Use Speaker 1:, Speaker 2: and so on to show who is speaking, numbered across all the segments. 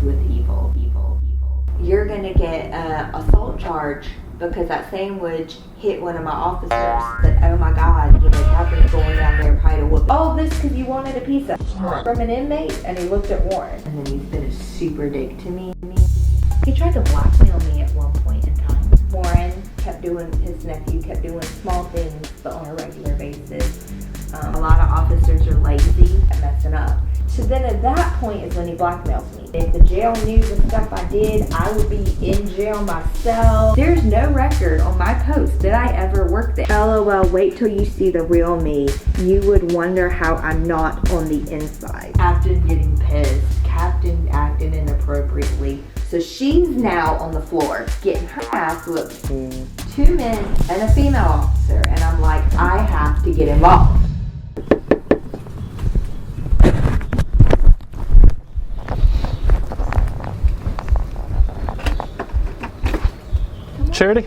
Speaker 1: is with evil. You're gonna get an assault charge because that sandwich hit one of my officers. That, oh my God, Captain's going down there probably to whoop it. All this because you wanted a pizza from an inmate, and he looked at Warren. And then he's been a super dick to me. He tried to blackmail me at one point in time. Warren his nephew kept doing small things, but on a regular basis. A lot of officers are lazy at messing up. So then at that point is when he blackmails me. If the jail knew the stuff I did, I would be in jail myself. There's no record on my post that I ever worked there. LOL, wait till you see the real me. You would wonder how I'm not on the inside. Captain getting pissed. Captain acting inappropriately. So she's now on the floor getting her ass whooped. 2 men and a female officer. And I'm like, I have to get involved.
Speaker 2: Charity,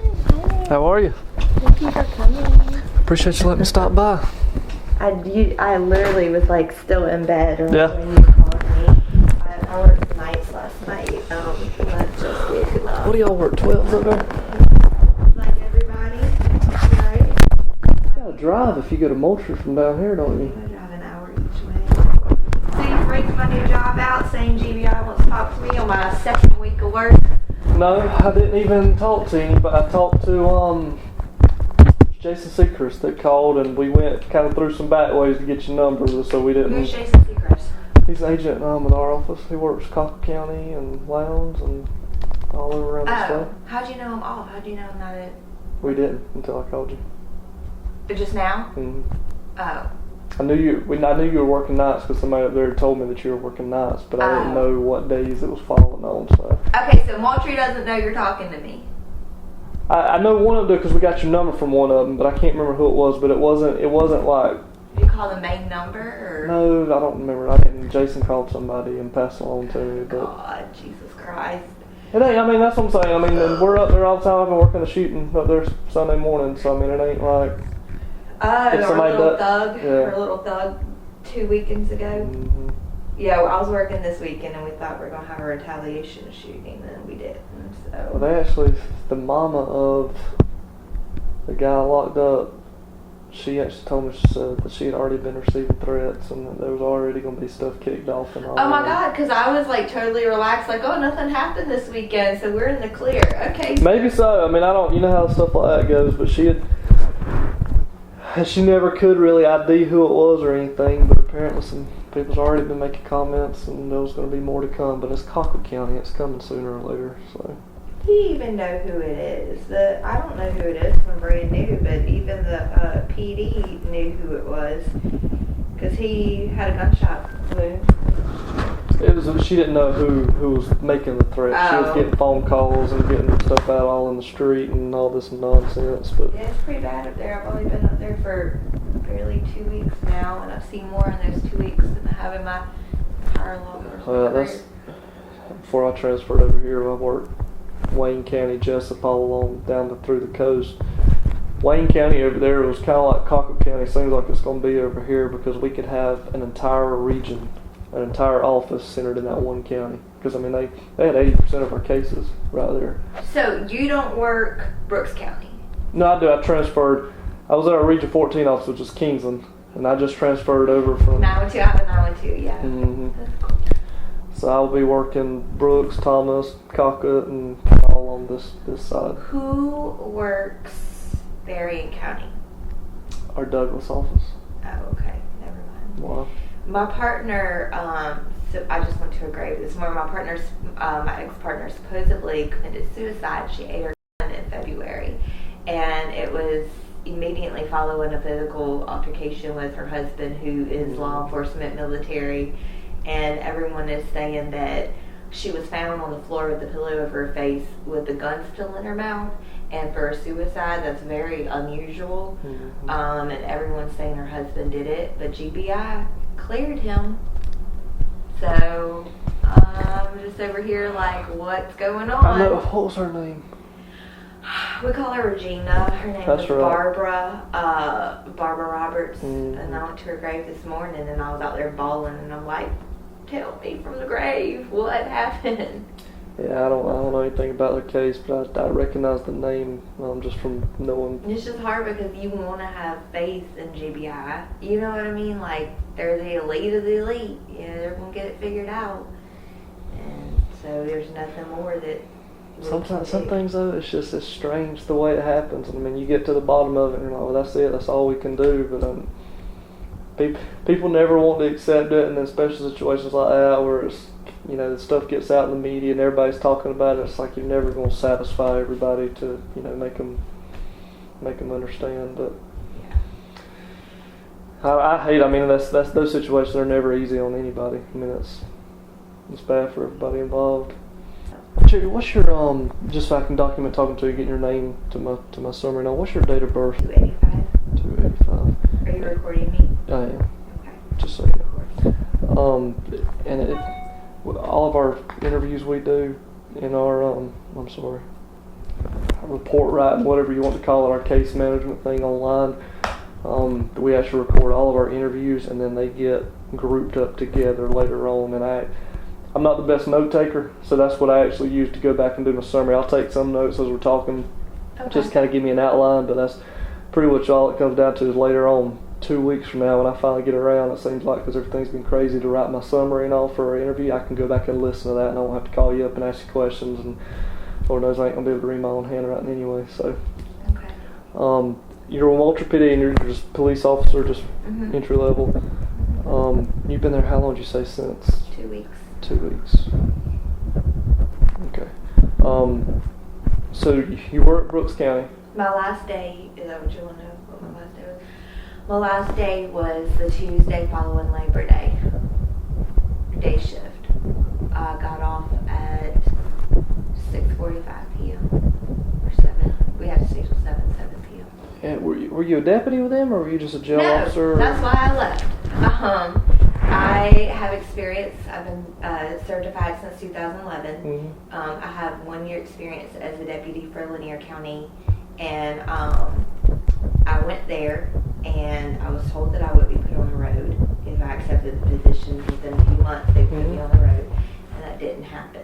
Speaker 2: how are you?
Speaker 1: Thank you for coming.
Speaker 2: Appreciate you letting me stop by.
Speaker 1: I literally was like still in bed when you called me. I worked nights last night. Let's just get
Speaker 2: What do y'all work, 12s up there?
Speaker 1: like everybody, right?
Speaker 2: You gotta drive if you go to Moultrie from down here, don't you?
Speaker 1: I drive an hour each way. So you freaked my new job out saying GBI wants to talk to me on my second week of work?
Speaker 2: No, I didn't even talk to him, but I talked to Jason Seacrist that called, and we went kind of through some back ways to get your number, so we didn't.
Speaker 1: Who's Jason Seacrist?
Speaker 2: He's an agent in our office. He works Cocker County and Lowndes and all over around the state.
Speaker 1: How'd you know him all? How'd you know him not at...
Speaker 2: We didn't until I called you.
Speaker 1: Just now?
Speaker 2: Mm-hmm.
Speaker 1: Oh.
Speaker 2: I knew you were working nights because somebody up there told me that you were working nights, but I didn't know what days it was falling on. So. Okay,
Speaker 1: so Moultrie doesn't know you're talking to me.
Speaker 2: I know one of them because we got your number from one of them, but I can't remember who it was. But it wasn't like.
Speaker 1: Did you call the main number or?
Speaker 2: No, I don't remember. I didn't. Jason called somebody and passed it on to me. But
Speaker 1: God, Jesus Christ.
Speaker 2: It ain't. I mean, that's what I'm saying. I mean, we're up there all the time. I've been working the shooting up there Sunday morning, so I mean, it ain't like.
Speaker 1: Our little thug 2 weekends ago.
Speaker 2: Mm-hmm.
Speaker 1: Yeah, I was working this weekend and we thought we were going to have a retaliation shooting and we didn't. So.
Speaker 2: Well, they actually, the mama of the guy locked up, she actually told me, she said that she had already been receiving threats and that there was already going to be stuff kicked off and all.
Speaker 1: Oh my God, because I was like totally relaxed, like, oh, nothing happened this weekend, so we're in the clear. Okay.
Speaker 2: Maybe so. I mean, I don't, you know how stuff like that goes, but she never could really ID who it was or anything, but apparently some people's already been making comments and there's going to be more to come, but it's Cocker County, it's coming sooner or later, so.
Speaker 1: Do you even know who it is? I don't know who it is, I'm brand new, but even the PD knew who it was, because he had a gunshot wound.
Speaker 2: She didn't know who was making the threat.
Speaker 1: Oh.
Speaker 2: She was getting phone calls and getting stuff out all in the street and all this nonsense. But
Speaker 1: yeah, it's pretty bad up there. I've only been up there for barely 2 weeks now, and I've seen more in those 2 weeks than I have in my entire law enforcement career.
Speaker 2: Before I transferred over here, I worked Wayne County, Jessup, all along down through the coast. Wayne County over there was kind of like Cocker County. Seems like it's going to be over here because we could have an entire region, an entire office centered in that one county. Because, I mean, they had 80% of our cases right there.
Speaker 1: So, you don't work Brooks County?
Speaker 2: No, I do. I transferred. I was at our Region 14 office, which is Kingsland, and I just transferred over from...
Speaker 1: 912, I have a 912, yeah.
Speaker 2: Mm-hmm.
Speaker 1: That's cool.
Speaker 2: So I'll be working Brooks, Thomas, Cockett, and all on this side.
Speaker 1: Who works Berrien County?
Speaker 2: Our Douglas office.
Speaker 1: Oh, okay. Never mind.
Speaker 2: Wow.
Speaker 1: My partner, so I just went to a grave this morning. My ex-partner supposedly committed suicide. She ate her gun in February. And it was immediately following a physical altercation with her husband, who is law enforcement military. And everyone is saying that she was found on the floor with the pillow over her face with the gun still in her mouth. And for a suicide, that's very unusual.
Speaker 2: Mm-hmm.
Speaker 1: And everyone's saying her husband did it, but GBI cleared him. So I'm just over here like, what's going on?
Speaker 2: I know. What was her name?
Speaker 1: We call her Regina. Her name was Barbara. Barbara Roberts. Mm-hmm. And I went to her grave this morning, and I was out there bawling, and I'm like, tell me from the grave what happened.
Speaker 2: Yeah, I don't know anything about their case, but I recognize the name just from knowing.
Speaker 1: It's just hard because you want to have faith in GBI. You know what I mean? Like, they're the elite of the elite. You know, they're going to get it figured out. And so there's nothing more that...
Speaker 2: Sometimes, some things though, it's strange the way it happens. I mean, you get to the bottom of it and you're like, well, that's it, that's all we can do. But people never want to accept it, and then especially situations like that where it's, you know, the stuff gets out in the media and everybody's talking about it. It's like you're never going to satisfy everybody to, you know, make them understand. But I hate. I mean, that's those situations are never easy on anybody. I mean, it's bad for everybody involved. Charity, what's your just so I can document talking to you, getting your name to my summary now. What's your date of birth?
Speaker 1: 285.
Speaker 2: 285.
Speaker 1: Are you recording me?
Speaker 2: I am.
Speaker 1: Okay.
Speaker 2: Just so you know. And all of our interviews we do in our report writing, whatever you want to call it, our case management thing online, we actually record all of our interviews and then they get grouped up together later on. And I'm not the best note taker, so that's what I actually use to go back and do my summary. I'll take some notes as we're talking, just kind of give me an outline, but that's pretty much all it comes down to is later on, 2 weeks from now, when I finally get around, it seems like, because everything's been crazy to write my summary and all for our interview, I can go back and listen to that and I won't have to call you up and ask you questions, and Lord knows I ain't going to be able to read my own handwriting anyway. So,
Speaker 1: Okay.
Speaker 2: You're a Walter PD and you're just police officer, just entry level. You've been there, how long did you say since?
Speaker 1: 2 weeks.
Speaker 2: 2 weeks. Okay. So you were at Brooks County.
Speaker 1: My last day, is that what you want to know what my last day was? My last day was the Tuesday following Labor Day. Day shift. I got off at 6:45 p.m. or 7. We had to stay till 7 p.m.
Speaker 2: And were you a deputy with them, or were you just a jail officer?
Speaker 1: No, that's why I left. I have experience. I've been certified since 2011. I have 1 year experience as a deputy for Lanier County, and I went there, and I was told that I would be put on the road if I accepted the position. Within a few months, they put me on the road, and that didn't happen.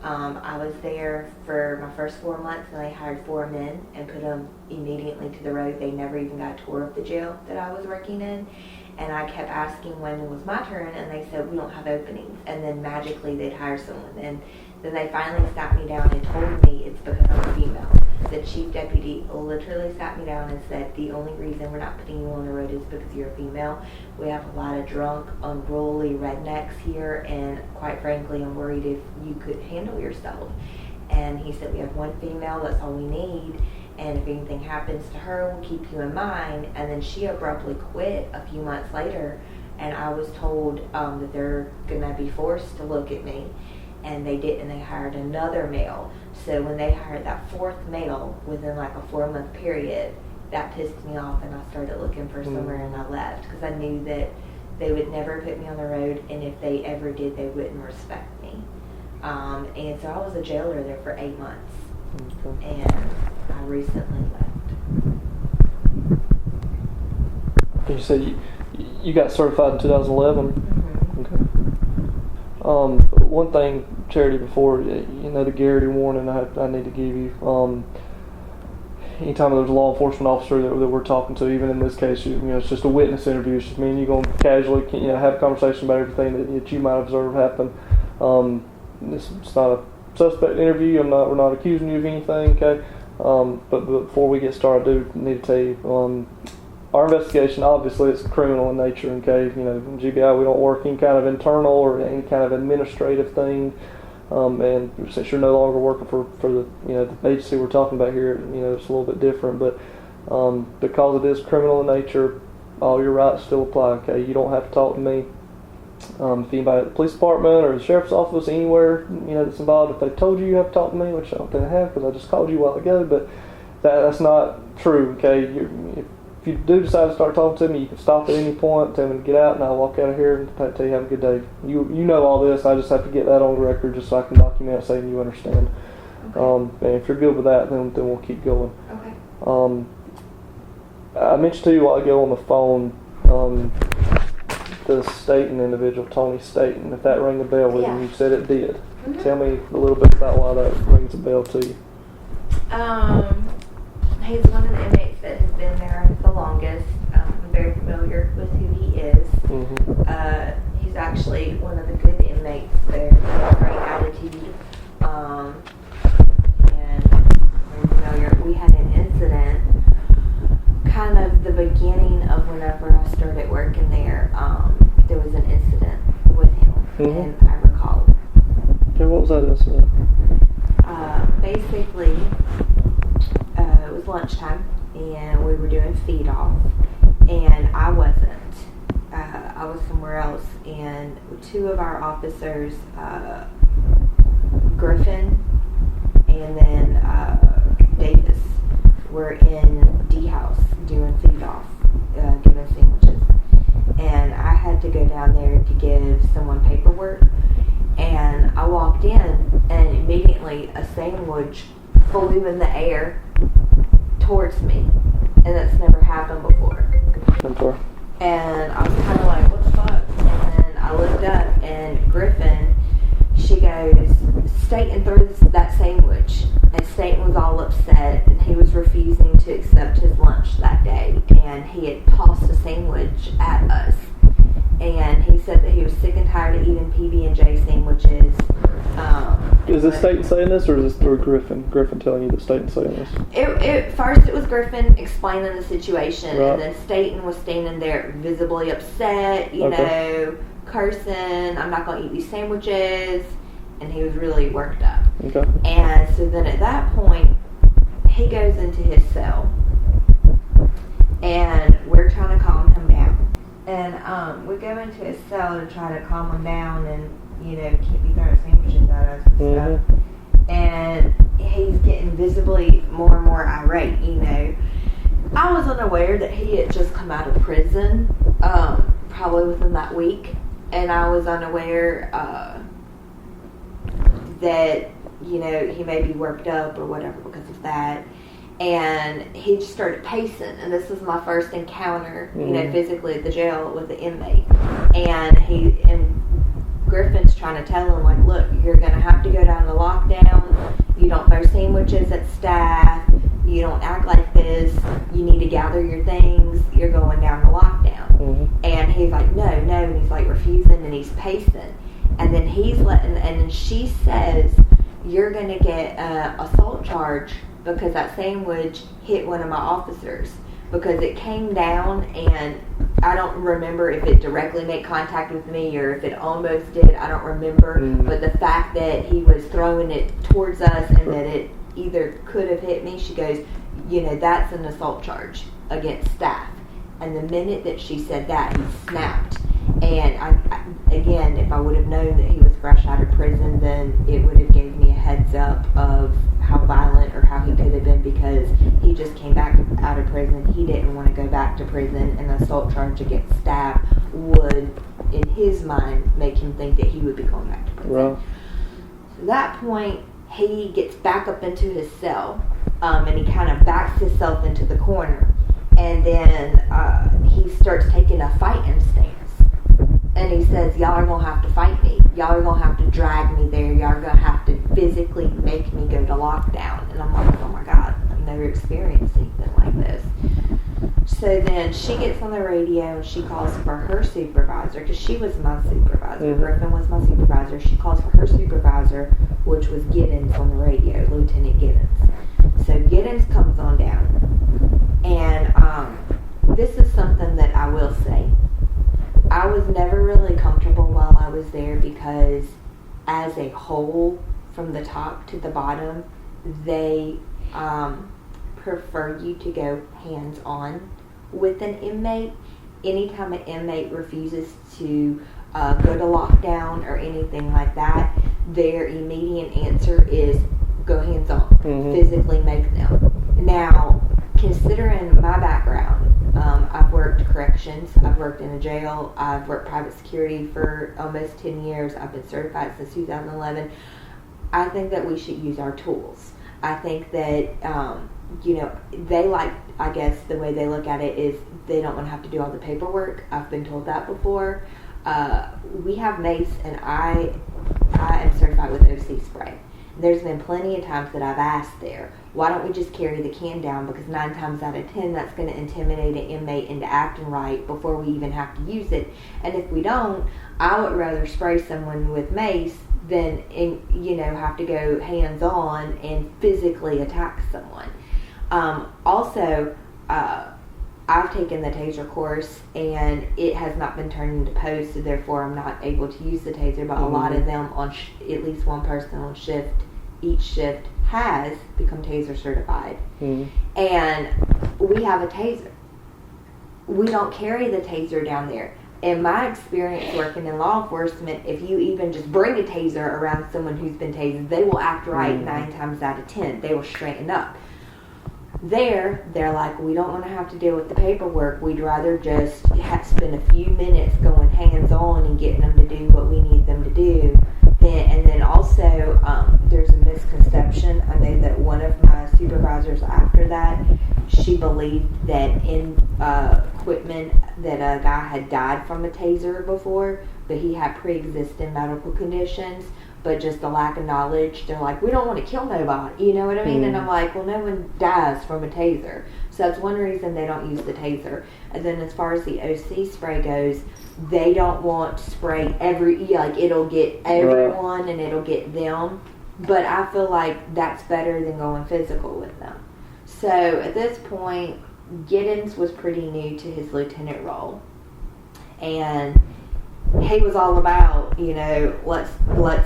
Speaker 1: I was there for my first 4 months, and they hired 4 men and put them immediately to the road. They never even got a tour of the jail that I was working in. And I kept asking when it was my turn, and they said, we don't have openings. And then magically they'd hire someone. And then they finally sat me down and told me it's because I'm a female. The chief deputy literally sat me down and said, the only reason we're not putting you on the road is because you're a female. We have a lot of drunk, unruly rednecks here, and quite frankly, I'm worried if you could handle yourself. And he said, we have 1 female, that's all we need. And if anything happens to her, we'll keep you in mind. And then she abruptly quit a few months later, and I was told that they're going to be forced to look at me. And they didn't. They hired another male. So when they hired that 4th male within like a 4-month period, that pissed me off, and I started looking for somewhere, and I left because I knew that they would never put me on the road, and if they ever did, they wouldn't respect me. And so I was a jailer there for 8 months. And I recently left.
Speaker 2: You said you got certified in 2011? Okay. One thing, Charity, before, you know, the Garrity warning I need to give you. Anytime there's a law enforcement officer that we're talking to, even in this case, you know, it's just a witness interview. It's just me and you going to casually, you know, have a conversation about everything that you might observe happen. It's not a suspect interview. We're not accusing you of anything, okay? But before we get started, I do need to tell you, our investigation, obviously, it's criminal in nature, okay? You know, in GBI, we don't work any kind of internal or any kind of administrative thing. And since you're no longer working for the, you know, the agency we're talking about here, you know, it's a little bit different. But because it is criminal in nature, all your rights still apply, okay? You don't have to talk to me. If anybody at the police department or the sheriff's office, anywhere, you know, that's involved, if they told you you have to talk to me, which I don't think they have because I just called you a while ago, but that's not true, okay? If you do decide to start talking to me, you can stop at any point, tell me to get out, and I'll walk out of here and tell you have a good day. You know all this, I just have to get that on the record just so I can document it saying you understand. Okay. And if you're good with that, then we'll keep going.
Speaker 1: Okay.
Speaker 2: I mentioned to you a while ago on the phone, the Staten individual, Tony Staten, if that rang a bell with you, you said it did.
Speaker 1: Mm-hmm.
Speaker 2: Tell me a little bit about why that rings a bell to you.
Speaker 1: He's one of the inmates that has been there the longest. I'm very familiar with who he is.
Speaker 2: Mm-hmm.
Speaker 1: He's actually one of the good inmates there. He has a great attitude. And very familiar. We had an incident, kind of the beginning of whenever I started working there. There was an incident with him,
Speaker 2: mm-hmm.
Speaker 1: and I recall.
Speaker 2: Okay, what was that incident?
Speaker 1: Basically, it was lunchtime, and we were doing feed off, and I wasn't. I was somewhere else, and two of our officers, Griffin and then Davis, were in D house doing feed off, giving sandwiches, and I had to go down there to give someone paperwork, and I walked in, and immediately a sandwich flew in the air towards me, and that's never happened before. And I was kind of like, what the fuck? And then I looked up, and Griffin, she goes, Staten threw that sandwich, and Staten was all upset, and he was refusing to accept his lunch that day, and he had tossed a sandwich at us, and he said that he was sick and tired of eating PB&J sandwiches.
Speaker 2: Is it Staten saying this, or is this through Griffin? Griffin telling you that Staten's saying this?
Speaker 1: First it was Griffin explaining the situation,
Speaker 2: right.
Speaker 1: And then Staten was standing there visibly upset, you know, cursing, I'm not going to eat these sandwiches, and he was really worked up.
Speaker 2: Okay.
Speaker 1: And so then at that point, he goes into his cell, and we're trying to calm him down. And we go into his cell to try to calm him down and, you know, keep me throwing sandwiches at us and stuff. And he's getting visibly more and more irate, you know. I was unaware that he had just come out of prison, probably within that week. And I was unaware that, you know, he may be worked up or whatever because of that. And he just started pacing, and this was my first encounter, you know, physically at the jail with the inmate. And Griffin's trying to tell him, like, look, you're going to have to go down to lockdown. You don't throw sandwiches at staff. You don't act like this. You need to gather your things. You're going down to lockdown. And he's like, no, and he's like refusing, and he's pacing. And then and then she says, you're going to get an assault charge because that sandwich hit one of my officers, because it came down, and I don't remember if it directly made contact with me or if it almost did. I don't remember. But the fact that he was throwing it towards us and that it either could have hit me, she goes, you know, that's an assault charge against staff. And the minute that she said that, he snapped. And again, if I would have known that he was fresh out of prison, then it would have gave me a heads up of how violent or how he could have been, because he just came back out of prison. He didn't want to go back to prison, and the assault charge against staff would, in his mind, make him think that he would be going back to prison.
Speaker 2: Right.
Speaker 1: So at that point, he gets back up into his cell, and he kind of backs himself into the corner, and then he starts taking a fighting stance. And he says, y'all are going to have to fight me. Y'all are going to have to drag me there. Y'all are going to have to physically make me go to lockdown. And I'm like, oh my God, I've never experienced anything like this. So then she gets on the radio and she calls for her supervisor, because she was my supervisor. Griffin was my supervisor. She calls for her supervisor, which was Giddens on the radio, Lieutenant Giddens. So Giddens comes on down. And this is something that I will say. I was never really comfortable while I was there, because as a whole, from the top to the bottom, they prefer you to go hands-on with an inmate. Anytime an inmate refuses to go to lockdown or anything like that, their immediate answer is go hands-on, physically make them. Now, considering my background, I've worked corrections, I've worked in a jail, I've worked private security for almost 10 years, I've been certified since 2011. I think that we should use our tools. I think that, you know, they like, I guess the way they look at it is they don't want to have to do all the paperwork. I've been told that before. we have mace, and I am certified with OC spray. There's been plenty of times that I've asked there, why don't we just carry the can down? Because 9 times out of 10, that's going to intimidate an inmate into acting right before we even have to use it. And if we don't, I would rather spray someone with mace than, have to go hands-on and physically attack someone. Also, I've taken the taser course, and it has not been turned into post, so therefore I'm not able to use the taser, but a lot of them, on at least one person on shift, each shift has become taser certified. And we have a taser. We don't carry the taser down there. In my experience working in law enforcement, if you even just bring a taser around someone who's been tased, they will act right 9 times out of 10. They will straighten up. There, they're like, we don't want to have to deal with the paperwork. We'd rather just spend a few minutes going hands-on and getting them to do what we need them to do. And then also, there's a misconception. I know that one of my supervisors after that, she believed that in equipment that a guy had died from a taser before, but he had pre-existing medical conditions. But just the lack of knowledge, they're like, we don't want to kill nobody, you know what I mean? And I'm like, well, no one dies from a taser. So that's one reason they don't use the taser. And then as far as the OC spray goes, they don't want to spray it'll get everyone and it'll get them. But I feel like that's better than going physical with them. So at this point, Giddens was pretty new to his lieutenant role. And he was all about, let's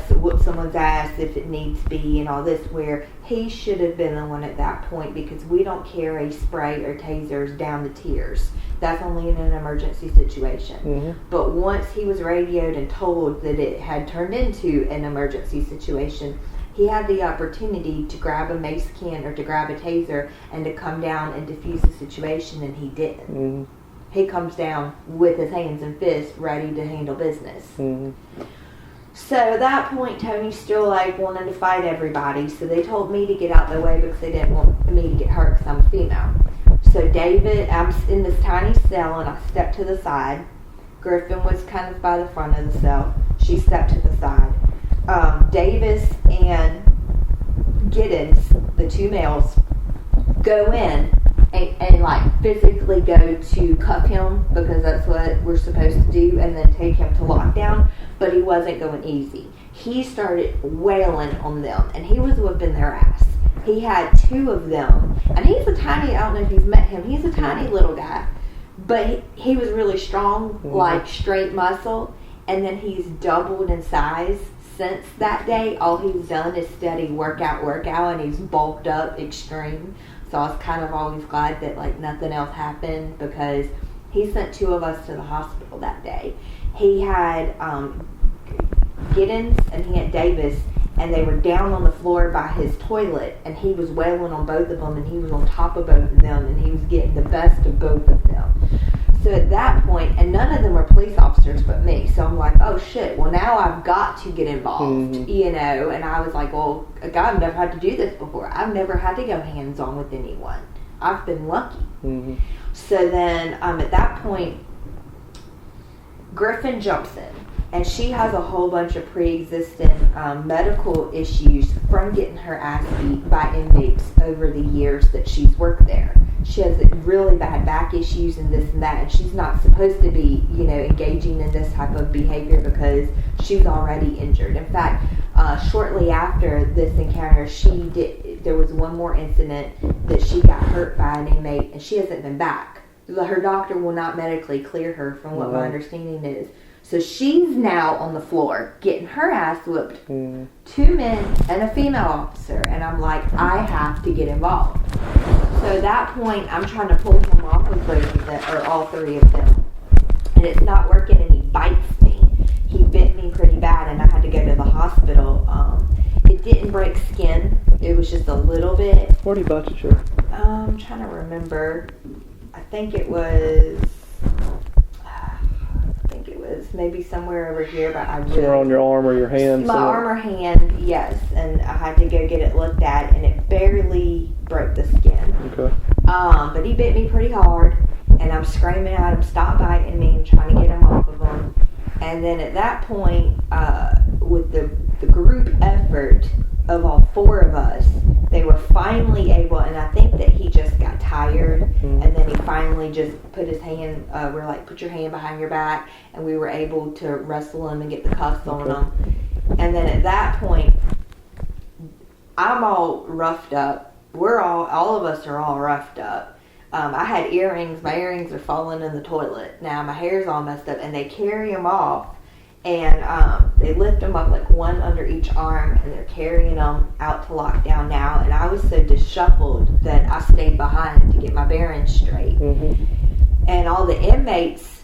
Speaker 1: whoop someone's ass if it needs to be and all this, where he should have been the one at that point, because we don't carry spray or tasers down the tiers. That's only in an emergency situation. But once he was radioed and told that it had turned into an emergency situation, he had the opportunity to grab a mace can or to grab a taser and to come down and defuse the situation, and he didn't. He comes down with his hands and fists ready to handle business. So at that point, Tony's still wanting to fight everybody. So they told me to get out of the way because they didn't want me to get hurt because I'm a female. So David, I'm in this tiny cell, and I stepped to the side. Griffin was kind of by the front of the cell. She stepped to the side. Davis and Giddens, the 2 males, go in and physically go to cuff him, because that's what we're supposed to do, and then take him to lockdown. But he wasn't going easy. He started wailing on them, and he was whipping their ass. He had 2 of them, and he's a tiny, I don't know if you've met him, he's a tiny little guy, but he was really strong, straight muscle, and then he's doubled in size since that day. All he's done is steady workout, and he's bulked up extreme. So I was kind of always glad that nothing else happened, because he sent 2 of us to the hospital that day. He had Giddens and he had Davis, and they were down on the floor by his toilet, and he was wailing on both of them, and he was on top of both of them, and he was getting the best of both of them. So at that point, and none of them were police officers but me, so I'm like, oh shit, well now I've got to get involved, and I was like, well, God, I've never had to do this before. I've never had to go hands-on with anyone. I've been lucky. So then, at that point, Griffin jumps in, and she has a whole bunch of pre-existing medical issues from getting her ass beat by inmates over the years that she's worked there. She has really bad back issues and this and that, and she's not supposed to be, engaging in this type of behavior because she's already injured. In fact, shortly after this encounter, there was one more incident that she got hurt by an inmate, and she hasn't been back. Her doctor will not medically clear her, from what my understanding is. So she's now on the floor getting her ass whooped. 2 men and a female officer. And I'm like, I have to get involved. So at that point, I'm trying to pull him off of both of them, or all 3 of them. And it's not working, and he bites me. He bit me pretty bad, and I had to go to the hospital. It didn't break skin. It was just a little bit.
Speaker 2: Where did he bite you, Sheriff?
Speaker 1: I'm trying to remember. I think it was maybe somewhere over here, but I really...
Speaker 2: Somewhere on your arm or your hand?
Speaker 1: My arm or hand, yes. And I had to go get it looked at, and it barely broke the skin.
Speaker 2: Okay.
Speaker 1: But he bit me pretty hard, and I'm screaming at him, stop biting me, and trying to get him off of him. And then at that point, with the group effort of all four of us, they were finally able, and I think that he just got tired, and then he finally just put his hand, we're like, put your hand behind your back, and we were able to wrestle him and get the cuffs on him. And then at that point, I'm all roughed up. All of us are all roughed up. I had earrings. My earrings are falling in the toilet. Now my hair's all messed up, and they carry him off. And they lift them up like one under each arm, and they're carrying them out to lockdown now. And I was so disshuffled that I stayed behind to get my bearings straight. And all the inmates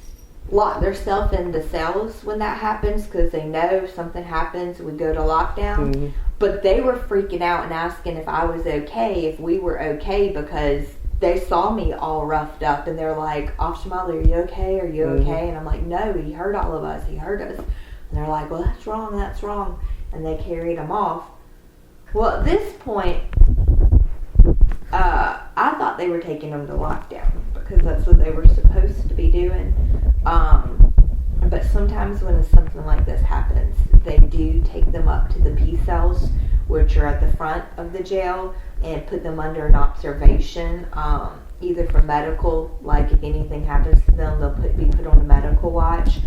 Speaker 1: lock themselves in the cells when that happens because they know if something happens, we go to lockdown. But they were freaking out and asking if I was okay, if we were okay, because they saw me all roughed up, and they're like, Officer Mobley, are you okay? Are you okay? And I'm like, no, he hurt all of us. He hurt us. And they're like, well, that's wrong. That's wrong. And they carried him off. Well, at this point, I thought they were taking him to lockdown because that's what they were supposed to be doing. But sometimes when something like this happens, they do take them up to the P cells, which are at the front of the jail, and put them under an observation, either for medical, like if anything happens to them, they'll be put on a medical watch,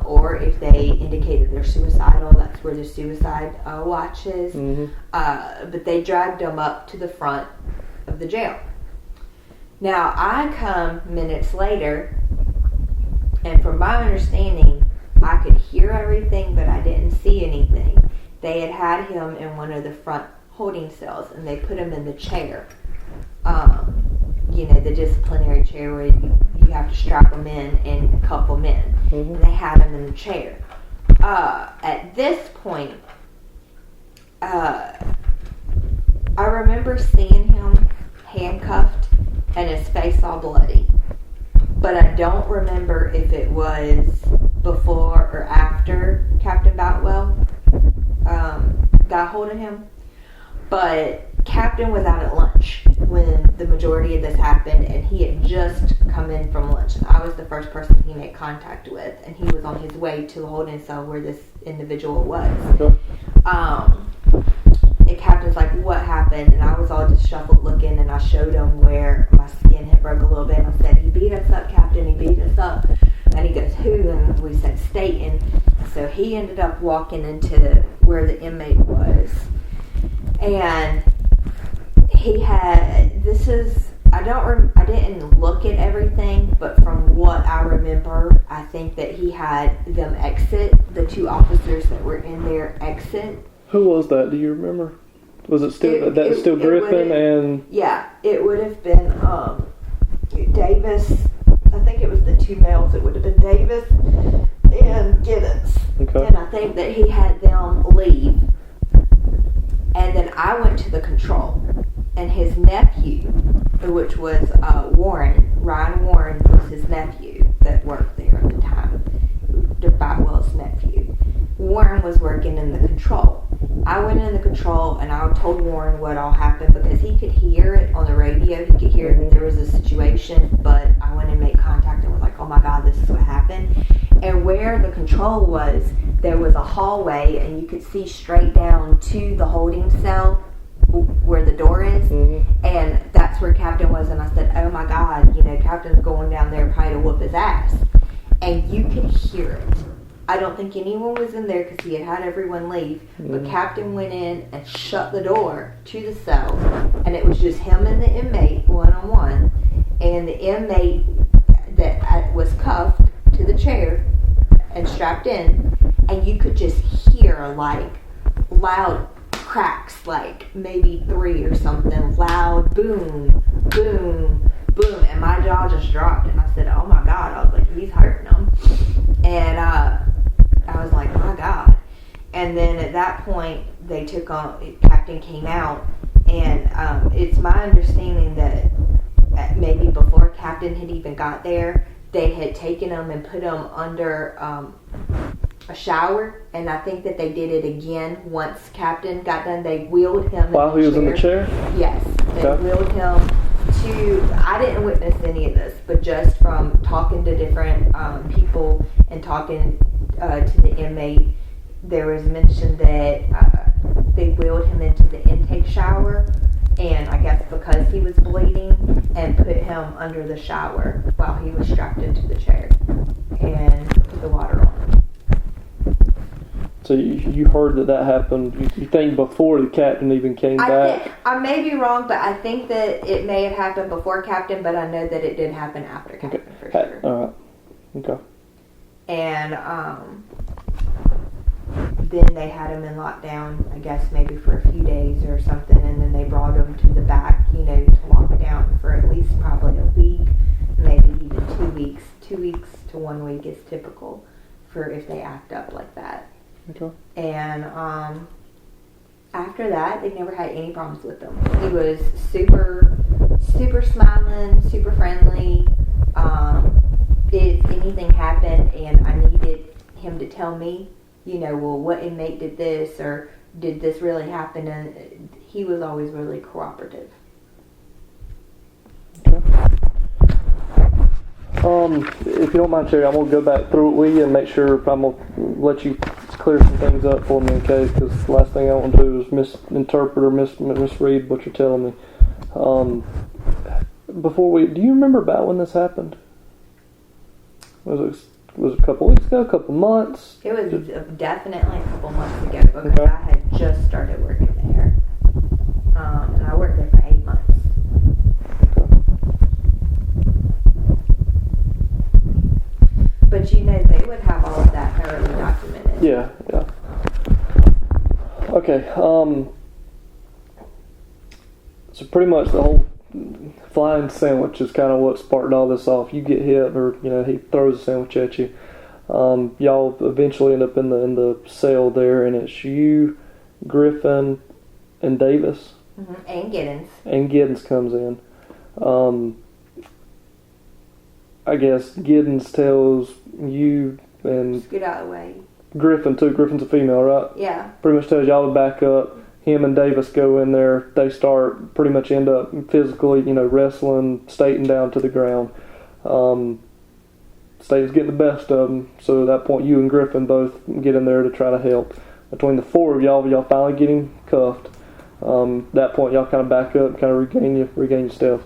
Speaker 1: or if they indicate that they're suicidal, that's where the suicide watch is. But they dragged them up to the front of the jail. Now, I come minutes later, and from my understanding, I could hear everything, but I didn't see anything. They had him in one of the front holding cells, and they put him in the chair. The disciplinary chair where you have to strap them in and cuff them in. And they had him in the chair. At this point, I remember seeing him handcuffed and his face all bloody. But I don't remember if it was before or after Captain Boutwell got hold of him. But Captain was out at lunch when the majority of this happened, and he had just come in from lunch. I was the first person he made contact with, and he was on his way to the holding cell where this individual was. And Captain's like, what happened? And I was all disheveled looking, and I showed him where my skin had broke a little bit. And I said, he beat us up, Captain, he beat us up. And he goes, who? And we said, Staten. So he ended up walking into where the inmate was. And he had, I didn't look at everything, but from what I remember, I think that he had them exit, the two officers that were in there exit.
Speaker 2: Who was that? Do you remember? Was it still Griffin and? Yeah,
Speaker 1: it would have been Davis. I think it was the two males. It would have been Davis and Giddens.
Speaker 2: Okay.
Speaker 1: And I think that he had them leave. And then I went to the control. And his nephew, which was Ryan Warren was his nephew that worked there at the time. Boutwell's nephew. Warren was working in the control. I went in the control and I told Warren what all happened because he could hear it on the radio. He could hear that there was a situation, but I went and made contact and was like, oh my God, this is what happened. And where the control was, there was a hallway and you could see straight down to the holding cell where the door is. And that's where Captain was. And I said, oh my God, Captain's going down there probably to whoop his ass. And you could hear it. I don't think anyone was in there because he had everyone leave. But Captain went in and shut the door to the cell. And it was just him and the inmate one-on-one. And the inmate that was cuffed to the chair and strapped in. And you could just hear like loud cracks, like maybe 3 or something. Loud boom, boom, boom. And my jaw just dropped. And I said, oh my God. I was like, he's hurting him. And I was like, my God. And then at that point, they took on, Captain came out, and it's my understanding that maybe before Captain had even got there, they had taken him and put him under a shower, and I think that they did it again once Captain got done. They wheeled him
Speaker 2: while he was in the chair?
Speaker 1: Yes. They wheeled him to, I didn't witness any of this, but just from talking to different people and talking to the inmate, there was mention that they wheeled him into the intake shower, and I guess because he was bleeding, and put him under the shower while he was strapped into the chair and put the water on him.
Speaker 2: So you heard that happened. You think before the captain even came back?
Speaker 1: I may be wrong, but I think that it may have happened before captain, but I know that it did happen after captain for sure.
Speaker 2: All right. Okay.
Speaker 1: And then they had him in lockdown, I guess maybe for a few days or something, and then they brought him to the back, to lock down for at least probably a week, maybe even 2 weeks. 2 weeks to 1 week is typical for if they act up like that.
Speaker 2: Okay.
Speaker 1: And after that, they never had any problems with him. He was super, super smiling, super friendly. If anything happened and I needed him to tell me, well, what inmate did this, or did this really happen, and he was always really cooperative.
Speaker 2: Okay. If you don't mind, Terry, I'm going to go back through it with you and make sure I'm going to let you clear some things up for me, okay? Because the last thing I want to do is misinterpret or misread what you're telling me. Do you remember about when this happened? Was it a couple weeks ago, a couple months?
Speaker 1: It was definitely a couple months ago, because I had just started working there. And I worked there for 8 months. But they would have all of that thoroughly documented.
Speaker 2: Yeah. Okay, so pretty much the whole flying sandwich is kind of what sparked all this off. You get hit, or he throws a sandwich at you. Y'all eventually end up in the cell there, and it's you, Griffin, and Davis.
Speaker 1: Mm-hmm. And Giddens.
Speaker 2: And Giddens comes in. I guess Giddens tells you and
Speaker 1: scoot out of the way.
Speaker 2: Griffin too. Griffin's a female, right?
Speaker 1: Yeah.
Speaker 2: Pretty much tells y'all to back up. Him and Davis go in there. They start pretty much end up physically, wrestling Staten down to the ground. Staten's getting the best of them. So at that point, you and Griffin both get in there to try to help. Between the four of y'all finally get him cuffed. At that point, y'all kind of back up, kind of regain your stealth.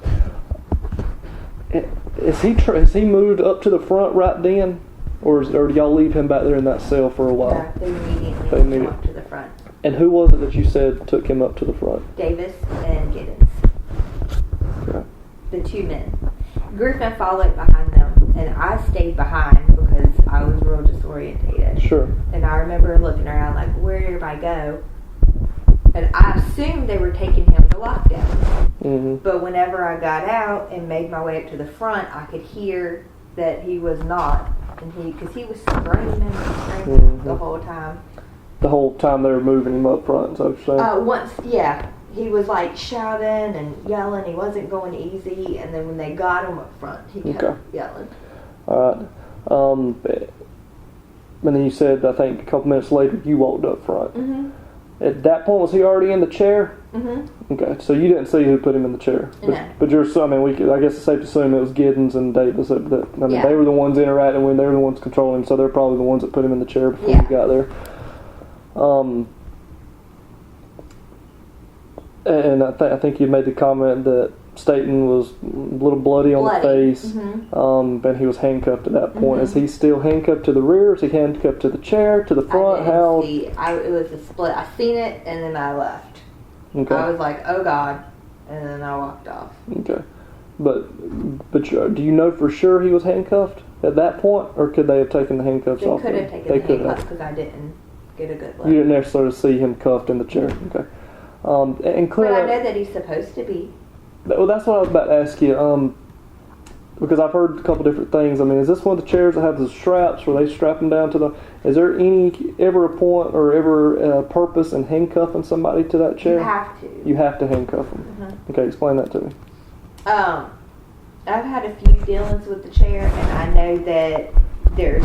Speaker 2: Has he moved up to the front right then, or do y'all leave him back there in that cell for a while?
Speaker 1: No, they immediately went to the front.
Speaker 2: And who was it that you said took him up to the front?
Speaker 1: Davis and Giddens.
Speaker 2: Okay.
Speaker 1: The two men. Griffin followed behind them, and I stayed behind because I was real disorientated.
Speaker 2: Sure.
Speaker 1: And I remember looking around like, where did I go? And I assumed they were taking him to lockdown.
Speaker 2: Mm-hmm.
Speaker 1: But whenever I got out and made my way up to the front, I could hear that he was not. And because he was screaming the whole time.
Speaker 2: The whole time they were moving him up front, so to say?
Speaker 1: He was like shouting and yelling. He wasn't going easy. And then when they got him up front, he kept yelling.
Speaker 2: All right. And then you said, I think a couple minutes later, you walked up front.
Speaker 1: Mm-hmm.
Speaker 2: At that point, was he already in the chair?
Speaker 1: Mm-hmm.
Speaker 2: Okay, so you didn't see who put him in the chair.
Speaker 1: No.
Speaker 2: But I guess it's safe to assume it was Giddens and Davis. They were the ones interacting with him. They were the ones controlling him, so they're probably the ones that put him in the chair before you got there. And I think you made the comment that Staten was a little bloody on the face, and he was handcuffed at that point. Is he still handcuffed to the rear? Is he handcuffed to the chair, to the front?
Speaker 1: It was a split. I seen it, and then I left.
Speaker 2: Okay.
Speaker 1: I was like, oh God, and then I walked off.
Speaker 2: Okay. But do you know for sure he was handcuffed at that point, or could they have taken the handcuffs off?
Speaker 1: They could have taken the handcuffs because I didn't get a good look.
Speaker 2: You didn't necessarily see him cuffed in the chair. Okay. And
Speaker 1: but I know that he's supposed to be.
Speaker 2: Well, that's what I was about to ask you. Because I've heard a couple different things. I mean, is this one of the chairs that have the straps where they strap them down to the? Is there ever a point or ever a purpose in handcuffing somebody to that chair?
Speaker 1: You have to.
Speaker 2: You have to handcuff them.
Speaker 1: Mm-hmm.
Speaker 2: Okay, explain that to me.
Speaker 1: I've had a few dealings with the chair, and I know that there's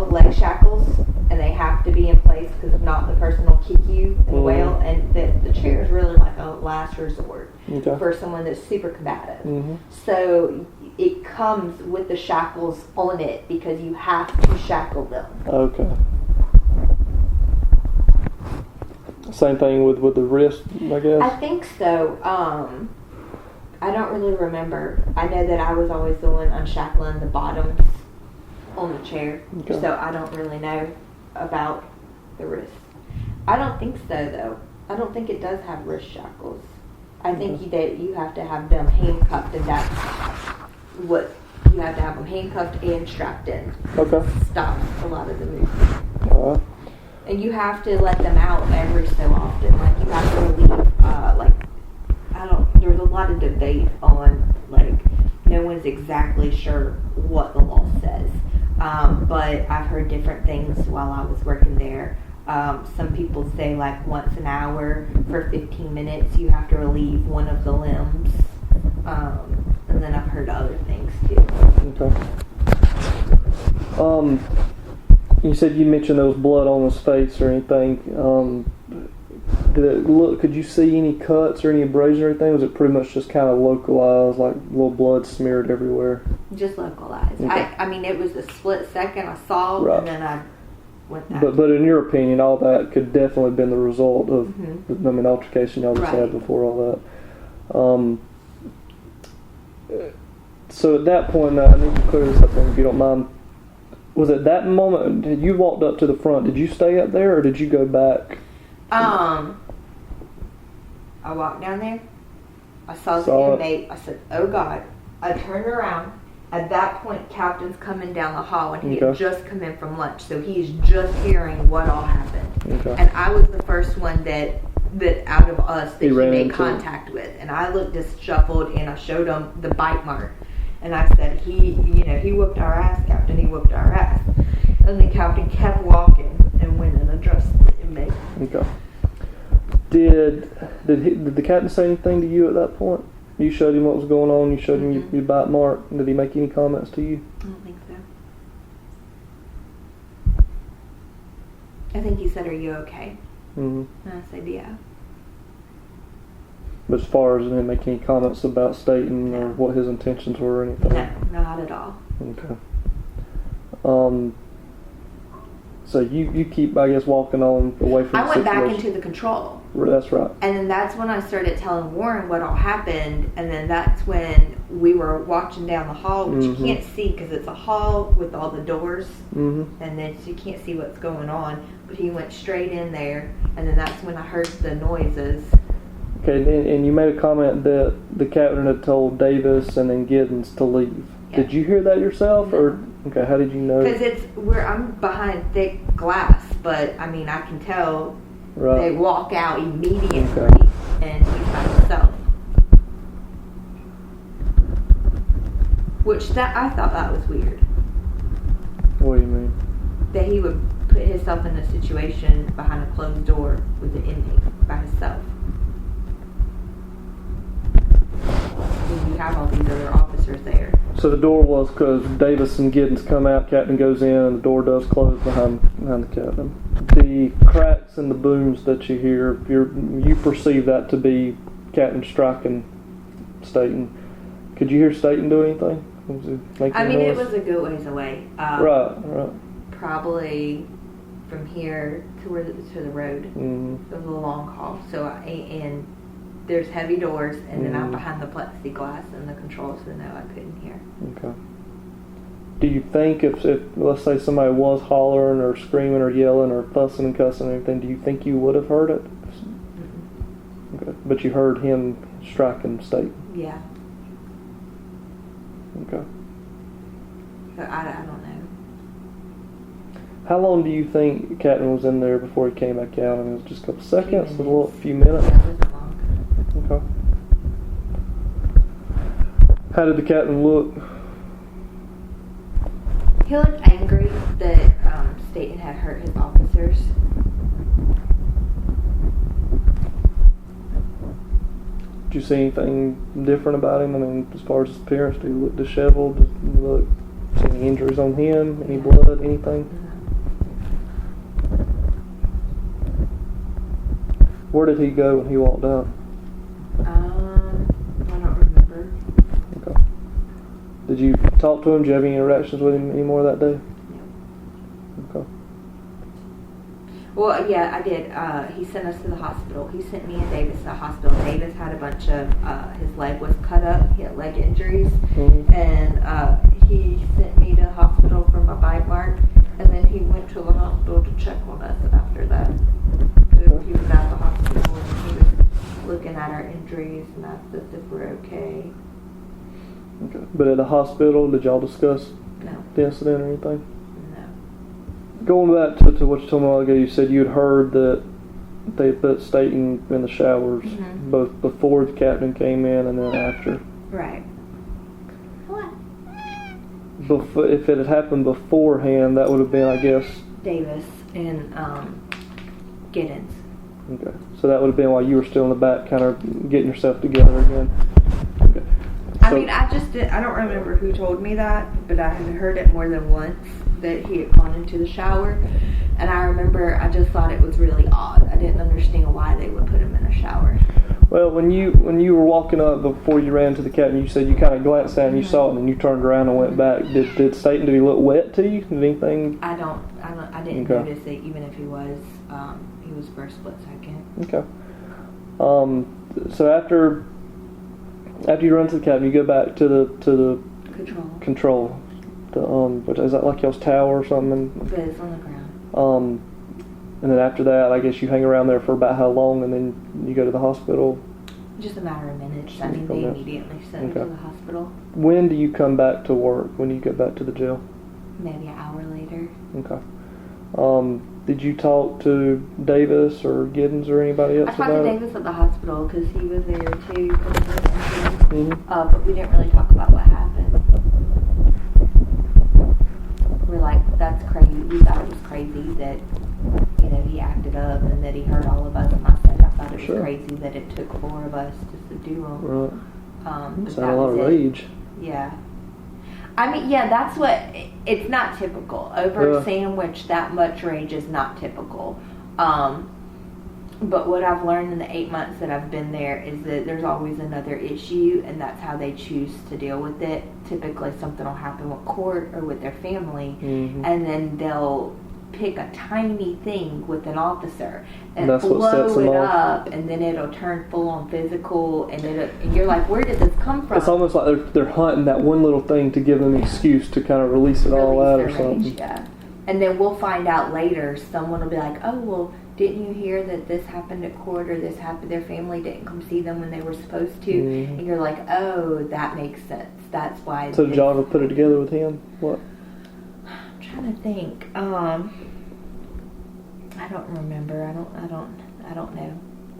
Speaker 1: leg shackles, and they have to be in place because if not, the person will kick you in the whale. And the chair is really like a last resort for someone that's super combative. Mm-hmm. So it comes with the shackles on it because you have to shackle them.
Speaker 2: Okay. Same thing with the wrist, I guess?
Speaker 1: I think so. I don't really remember. I know that I was always the one unshackling the bottoms on the chair.
Speaker 2: Okay.
Speaker 1: So I don't really know about the wrist. I don't think so, though. I don't think it does have wrist shackles. I think that you have to have them handcuffed, and that's what you have to have them handcuffed and strapped in.
Speaker 2: Okay.
Speaker 1: Stops a lot of the movement.
Speaker 2: All right.
Speaker 1: And you have to let them out every so often. Like, you have to relieve, there's a lot of debate on, like, no one's exactly sure what the law says. But I've heard different things while I was working there. Some people say, like, once an hour for 15 minutes you have to relieve one of the limbs. And then I've heard other things, too.
Speaker 2: Okay. You said you mentioned there was blood on his face or anything. Could you see any cuts or any abrasion or anything? Was it pretty much just kind of localized, like little blood smeared everywhere?
Speaker 1: Just localized.
Speaker 2: Okay.
Speaker 1: I mean, it was a split second I saw,
Speaker 2: right.
Speaker 1: And then I went back.
Speaker 2: But in your opinion, all that could definitely have been the result of, the altercation y'all just had before all that. So at that point, I need to clear this up if you don't mind. Was it that moment, you walked up to the front, did you stay up there or did you go back?
Speaker 1: I walked down there. I saw the inmate. I said, "Oh God!" I turned around. At that point, Captain's coming down the hall, and he had just come in from lunch, so he's just hearing what all happened.
Speaker 2: Okay.
Speaker 1: And I was the first one that out of us that he made contact with, and I looked disheveled, and I showed him the bite mark, and I said, "He whooped our ass, Captain. He whooped our ass." And the Captain kept walking and went and addressed the inmate.
Speaker 2: Okay. Did the captain say anything to you at that point? You showed him what was going on. You showed him your bite mark. Did he make any comments to you?
Speaker 1: I don't think so. I think he said, "Are you okay?" And I said, "Yeah."
Speaker 2: But as far as didn't make any comments about Staten or what his intentions were or anything?
Speaker 1: No, not at all.
Speaker 2: Okay. So you keep, I guess, walking on away from the situation.
Speaker 1: I went back into the control.
Speaker 2: That's right.
Speaker 1: And then that's when I started telling Warren what all happened. And then that's when we were watching down the hall, which you can't see because it's a hall with all the doors. And then you can't see what's going on. But he went straight in there. And then that's when I heard the noises.
Speaker 2: Okay, and you made a comment that the captain had told Davis and then Giddens to leave. Yeah. Did you hear that yourself? Or okay, how did you know?
Speaker 1: Because I'm behind thick glass, but I mean I can tell they walk out immediately, and he's by himself. Which I thought that was weird.
Speaker 2: What do you mean?
Speaker 1: That he would put himself in a situation behind a closed door with the inmate by himself. You have all these other officers there.
Speaker 2: So the door was because Davis and Giddens come out, Captain goes in, and the door does close behind the Captain. The cracks and the booms that you hear, you perceive that to be Captain striking Staten. Could you hear Staten do anything?
Speaker 1: It was a good ways away.
Speaker 2: Right.
Speaker 1: Probably from here to the road. It was a long haul. So and there's heavy doors, and then I'm behind the plexiglass and the controls, so no, I couldn't hear. Okay.
Speaker 2: Do you think if let's say somebody was hollering or screaming or yelling or fussing and cussing and everything, do you think you would have heard it? Okay. But you heard him striking Staten?
Speaker 1: Yeah.
Speaker 2: Okay.
Speaker 1: But I don't know.
Speaker 2: How long do you think Captain was in there before he came back out? I mean, it was just a couple seconds, a few minutes?
Speaker 1: Yeah, it wasn't long.
Speaker 2: Okay. How did the Captain look?
Speaker 1: He looked angry that Staten had hurt his officers.
Speaker 2: Did you see anything different about him? I mean, as far as his appearance, did he look disheveled? Did he look, see any injuries on him? Any blood? Anything? Where did he go when he walked out?
Speaker 1: I don't remember.
Speaker 2: Okay. Did you talk to him? Did you have any interactions with him anymore that day?
Speaker 1: No.
Speaker 2: Okay.
Speaker 1: Well, yeah, I did. He sent us to the hospital. He sent me and Davis to the hospital. Davis had a bunch of, his leg was cut up. He had leg injuries.
Speaker 2: Mm-hmm.
Speaker 1: And he sent me to the hospital for my bite mark. And then he went to the hospital to check on us after that. So he was at the hospital and he was looking at our injuries and asked us if we're okay.
Speaker 2: Okay. But at the hospital, did y'all discuss
Speaker 1: No.
Speaker 2: the incident or anything?
Speaker 1: No.
Speaker 2: Going back to what you told me a while ago, you said you had heard that they put Staten in the showers both before the captain came in and then after.
Speaker 1: Right. What?
Speaker 2: If it had happened beforehand, that would have been, I guess...
Speaker 1: Davis and Giddens.
Speaker 2: Okay. So that would have been while you were still in the back, kind of getting yourself together again. Okay.
Speaker 1: I mean, I don't remember who told me that, but I had heard it more than once that he had gone into the shower. And I remember I just thought it was really odd. I didn't understand why they would put him in a shower.
Speaker 2: Well, when you were walking up before you ran to the captain, you said you kind of glanced down and you saw it, and then you turned around and went back. Did Staten, did he look wet to you? Did anything?
Speaker 1: I didn't notice it, even if he was for a split second.
Speaker 2: Okay. So after you run to the cabin, you go back to the control. But is that like y'all's tower or something?
Speaker 1: But it's on the ground.
Speaker 2: And then after that, I guess you hang around there for about how long, and then you go to the hospital?
Speaker 1: Just a matter of minutes. I mean, they immediately sent me to the hospital.
Speaker 2: When do you come back to work? When do you get back to the jail?
Speaker 1: Maybe an hour later.
Speaker 2: Okay. Did you talk to Davis or Giddens or anybody else about it?
Speaker 1: I talked to Davis at the hospital because he was there too. But we didn't really talk about what happened. We're like, that's crazy. We thought it was crazy that, he acted up and that he hurt all of us. And I said I thought it was crazy that it took 4 of us to subdue him.
Speaker 2: Right. That's a lot of rage.
Speaker 1: Yeah. I mean, yeah, that's what, it's not typical. Over a sandwich, that much rage is not typical. But what I've learned in the 8 months that I've been there is that there's always another issue, and that's how they choose to deal with it. Typically, something will happen with court or with their family, and then they'll pick a tiny thing with an officer and blow it up, and then it'll turn full on physical, and you're like, where did this come from?
Speaker 2: It's almost like they're hunting that one little thing to give them an excuse to kind of release it all out or something.
Speaker 1: Yeah. And then we'll find out later, someone will be like, oh, well, didn't you hear that this happened at court, or this happened, their family didn't come see them when they were supposed to? And you're like, oh, that makes sense. That's why.
Speaker 2: So did y'all ever put it together with him? What?
Speaker 1: I'm trying to think. I don't remember. I don't know.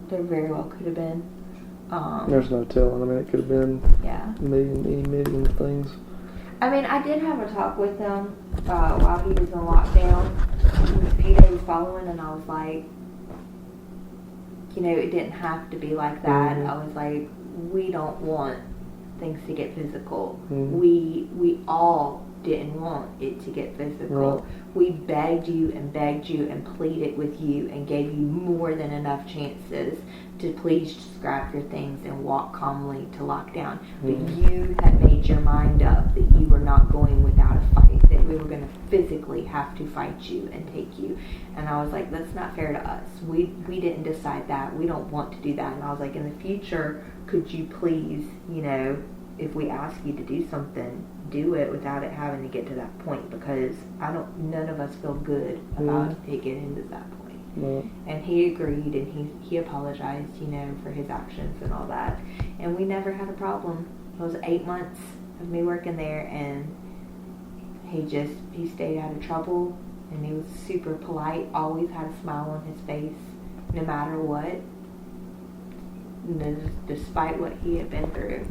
Speaker 1: There very well could have been.
Speaker 2: There's no telling. I mean, it could have been any million things.
Speaker 1: I mean, I did have a talk with him while he was in lockdown. He was following, and I was like, it didn't have to be like that. I was like, we don't want things to get physical. We all didn't want it to get physical.
Speaker 2: Right.
Speaker 1: We begged you and pleaded with you and gave you more than enough chances to please just grab your things and walk calmly to lockdown. But you had made your mind up that you were not going without a fight, that we were going to physically have to fight you and take you. And I was like, that's not fair to us. We didn't decide that. We don't want to do that. And I was like, in the future, could you please, if we ask you to do something, do it without it having to get to that point, because none of us feel good about it getting to that point. And he agreed, and he apologized, for his actions and all that. And we never had a problem. It was 8 months of me working there, and he stayed out of trouble, and he was super polite, always had a smile on his face, no matter what, despite what he had been through.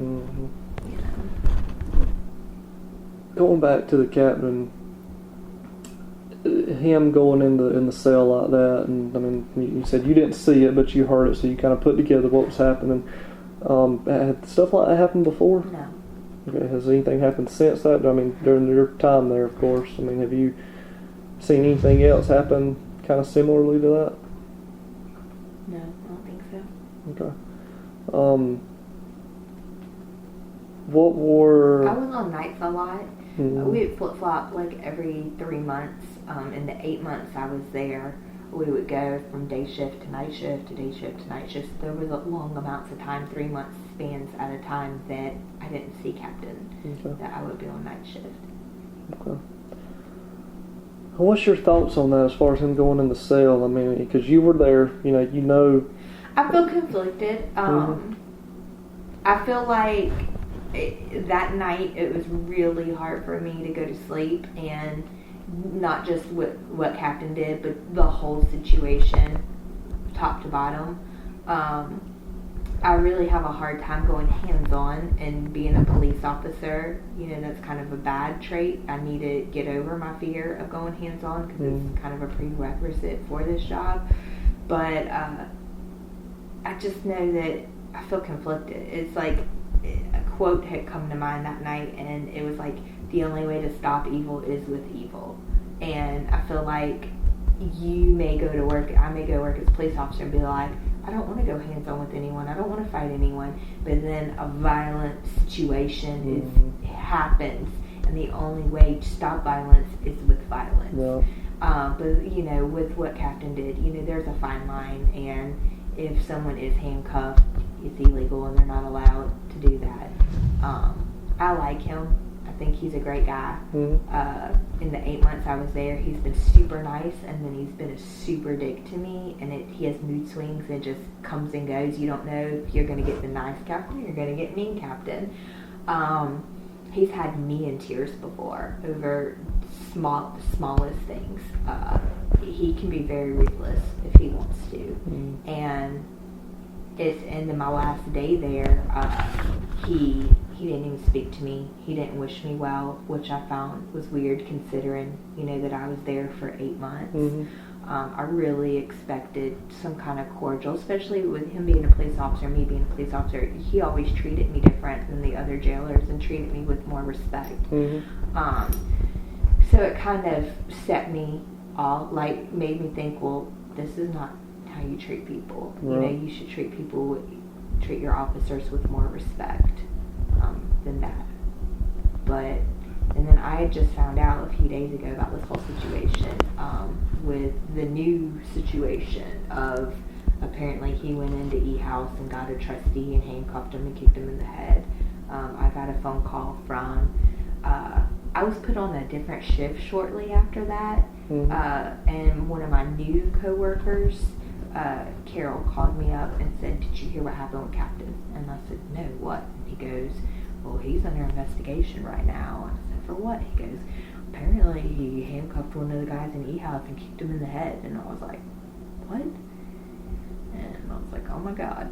Speaker 2: Going back to the captain, him going in the cell like that, and I mean, you said you didn't see it, but you heard it, so you kind of put together what was happening. Had stuff like that happened before?
Speaker 1: No.
Speaker 2: Okay. Has anything happened since that? I mean, during your time there, of course. I mean, have you seen anything else happen kind of similarly to that?
Speaker 1: No, I don't think so.
Speaker 2: Okay. What were...
Speaker 1: I was on nights a lot.
Speaker 2: Mm-hmm.
Speaker 1: We would flip-flop like every 3 months. In the 8 months I was there, we would go from day shift to night shift to day shift to night shift. There was long amounts of time, 3 month spans at a time, that I didn't see Captain.
Speaker 2: Okay.
Speaker 1: That I would be on night shift.
Speaker 2: Okay. What's your thoughts on that as far as him going in the cell? I mean, because you were there, you know.
Speaker 1: I feel conflicted. I feel like that night it was really hard for me to go to sleep, and not just what Captain did, but the whole situation, top to bottom. I really have a hard time going hands-on and being a police officer. That's kind of a bad trait. I need to get over my fear of going hands-on because it's kind of a prerequisite for this job. But I just know that I feel conflicted. It's like a quote had come to mind that night, and it was like, the only way to stop evil is with evil. And I feel like you may go to work, I may go to work as a police officer and be like, I don't want to go hands-on with anyone, I don't want to fight anyone, but then a violent situation happens, and the only way to stop violence is with violence.
Speaker 2: Yeah.
Speaker 1: But with what Captain did, there's a fine line, and if someone is handcuffed, it's illegal and they're not allowed to do that. I like him. I think he's a great guy. In the 8 months I was there, he's been super nice, and then he's been a super dick to me, and he has mood swings and just comes and goes. You don't know if you're going to get the nice Captain or you're going to get mean Captain. He's had me in tears before over the smallest things. He can be very ruthless if he wants to. And in my last day there, he didn't even speak to me. He didn't wish me well, which I found was weird considering, that I was there for 8 months. I really expected some kind of cordial, especially with him being a police officer, me being a police officer. He always treated me different than the other jailers and treated me with more respect. So it kind of set me all, made me think, well, this is not how you treat people.
Speaker 2: Right.
Speaker 1: You should treat your officers with more respect than that. And then I had just found out a few days ago about this whole situation with the new situation of, apparently he went into E-House and got a trustee and handcuffed him and kicked him in the head. I got a phone call from, I was put on a different shift shortly after that, and one of my new co-workers, Carol, called me up and said, did you hear what happened with Captain? And I said, no, what? And he goes, well, he's under investigation right now. And I said, for what? He goes, apparently he handcuffed one of the guys in E-House and kicked him in the head. And I was like, what? And I was like, oh my God.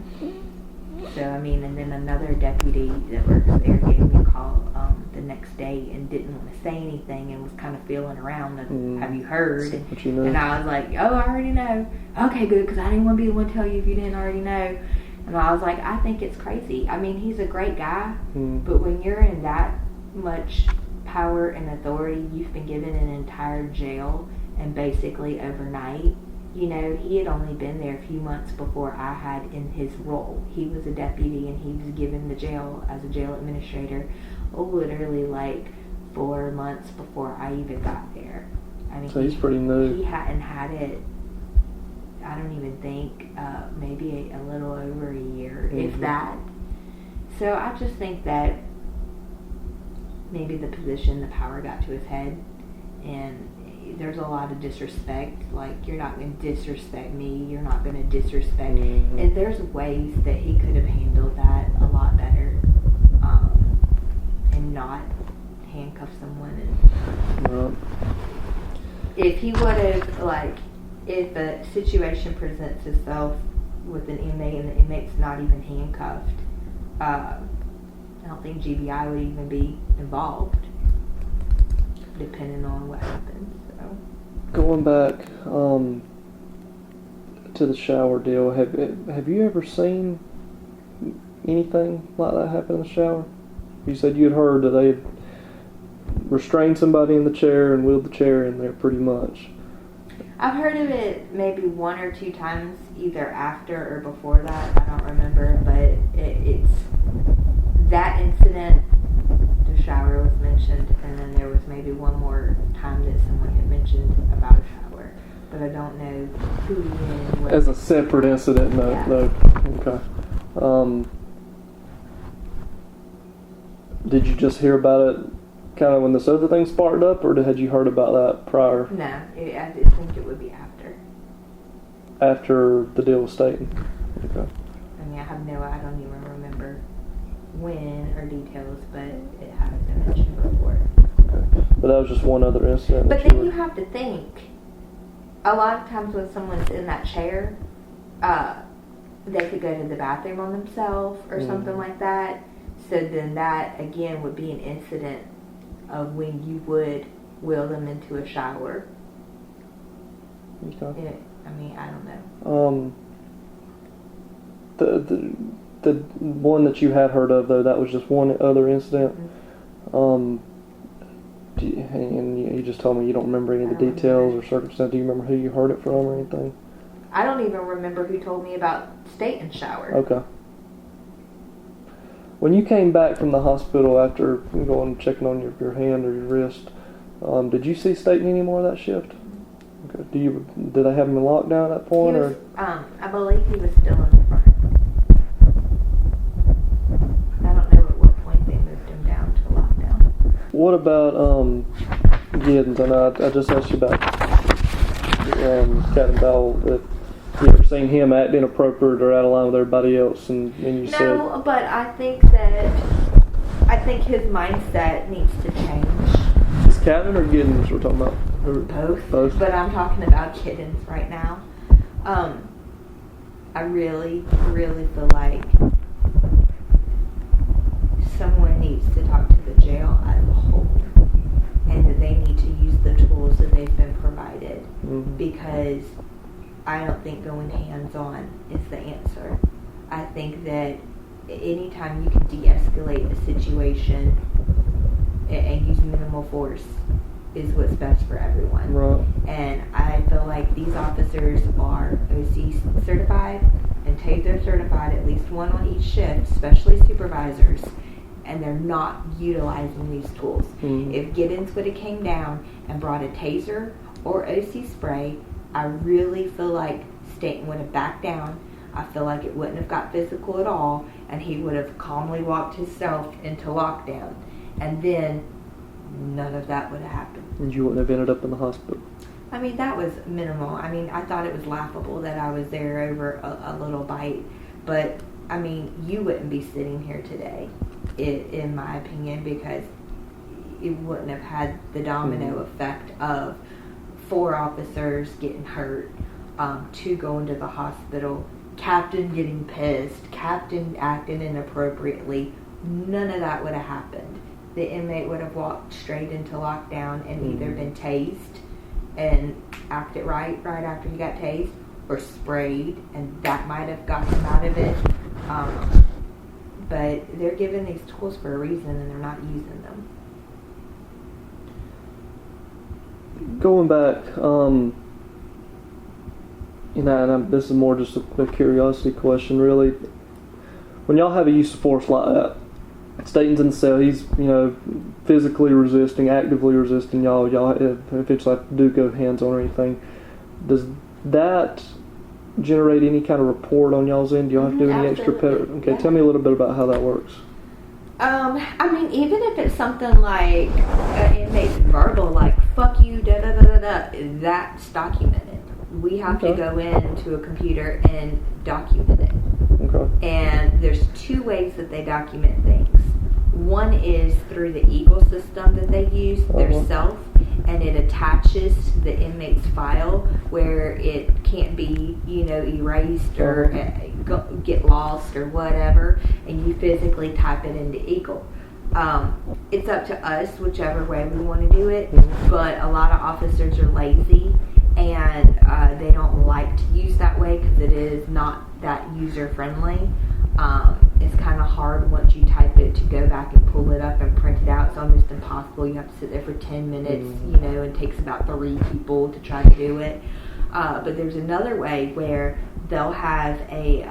Speaker 1: So, and then another deputy that works there gave me a call the next day and didn't want to say anything and was kind of feeling around. Have you heard? And I was like, oh, I already know. Okay, good, because I didn't want to be the one to tell you if you didn't already know. And I was like, I think it's crazy. He's a great guy, but when you're in that much power and authority, you've been given an entire jail, and basically overnight, he had only been there a few months before I had in his role. He was a deputy, and he was given the jail as a jail administrator, literally 4 months before I even got there.
Speaker 2: So he's pretty new.
Speaker 1: He hadn't had it, I don't even think, maybe a little over a year, if that. So I just think that maybe the position, the power got to his head, and there's a lot of disrespect. You're not going to disrespect me, you're not going to disrespect and there's ways that he could have handled that a lot better, and not handcuff someone. If he would have, if a situation presents itself with an inmate and the inmate's not even handcuffed, I don't think GBI would even be involved, depending on what happens. So.
Speaker 2: Going back to the shower deal, have you ever seen anything like that happen in the shower? You said you had heard that they had restrained somebody in the chair and wheeled the chair in there pretty much.
Speaker 1: I've heard of it maybe 1 or 2 times, either after or before that. I don't remember, but it's that incident, the shower was mentioned, and then there was maybe one more time that someone had mentioned about a shower, but I don't know who and when.
Speaker 2: As a separate incident, no.
Speaker 1: Yeah.
Speaker 2: No. Okay. Did you just hear about it kind of when this other thing sparked up, or had you heard about that prior?
Speaker 1: No, I did think it would be after.
Speaker 2: After the deal with Staten? Okay.
Speaker 1: I mean, I don't even remember when or details, but it hadn't been mentioned before.
Speaker 2: Okay. But that was just one other incident.
Speaker 1: But then you have to think, a lot of times when someone's in that chair, they could go to the bathroom on themselves or something like that. So then that, again, would be an incident of when you would wheel them into a shower.
Speaker 2: Okay.
Speaker 1: I mean, I don't know.
Speaker 2: The one that you had heard of, though, that was just one other incident.
Speaker 1: Mm-hmm.
Speaker 2: And you just told me you don't remember any of the details or circumstances. Do you remember who you heard it from or anything?
Speaker 1: I don't even remember who told me about Staten shower.
Speaker 2: Okay. When you came back from the hospital after going and checking on your hand or your wrist, did you see Staten anymore that shift? Okay. Did they have him in lockdown at that point?
Speaker 1: He was, I believe he was still in the front. I don't know at what point they moved him down to lockdown.
Speaker 2: What about Giddens? I know I just asked you about Captain Bowell. If you ever seen him act inappropriate or out of line with everybody else, and you said...
Speaker 1: No, but I think his mindset needs to change.
Speaker 2: Is Captain or Giddens we're talking about?
Speaker 1: Both. But I'm talking about Giddens right now. I really, really feel like someone needs to talk to the jail as a whole, and that they need to use the tools that they've been provided, because I don't think going hands-on is the answer. I think that anytime you can de-escalate a situation and use minimal force is what's best for everyone.
Speaker 2: Right.
Speaker 1: And I feel like these officers are OC certified and TASER certified, at least one on each shift, especially supervisors, and they're not utilizing these tools. If Giddens would have came down and brought a TASER or OC spray, I really feel like Staten would have backed down. I feel like it wouldn't have got physical at all, and he would have calmly walked himself into lockdown. And then none of that would have happened.
Speaker 2: And you wouldn't have ended up in the hospital.
Speaker 1: I mean, that was minimal. I mean, I thought it was laughable that I was there over a little bite. But, I mean, you wouldn't be sitting here today, in my opinion, because it wouldn't have had the domino effect of 4 officers getting hurt, 2 going to the hospital, Captain getting pissed, Captain acting inappropriately. None of that would have happened. The inmate would have walked straight into lockdown and either been tased and acted right after he got tased, or sprayed, and that might have gotten him out of it. But they're given these tools for a reason, and they're not using them.
Speaker 2: Going back, this is more just a curiosity question, really. When y'all have a use of force like that, Staten's in the cell, he's, physically resisting, actively resisting y'all eventually have to do go hands-on or anything. Does that generate any kind of report on y'all's end? Do y'all have to do any extra Okay, Tell me a little bit about how that works.
Speaker 1: I mean, even if it's something like an inmate's verbal, like, fuck you, da-da-da-da-da, that's documented. We have to go into a computer and document it. Okay. And there's 2 ways that they document things. One is through the Eagle system that they use, their self, and it attaches to the inmate's file where it can't be, erased or get lost or whatever, and you physically type it into Eagle. It's up to us whichever way we want to do it, but a lot of officers are lazy and they don't like to use that way because it is not that user friendly. It's kind of hard once you type it to go back and pull it up and print it out. It's almost impossible. You have to sit there for 10 minutes, and it takes about 3 people to try to do it. But there's another way where they'll have a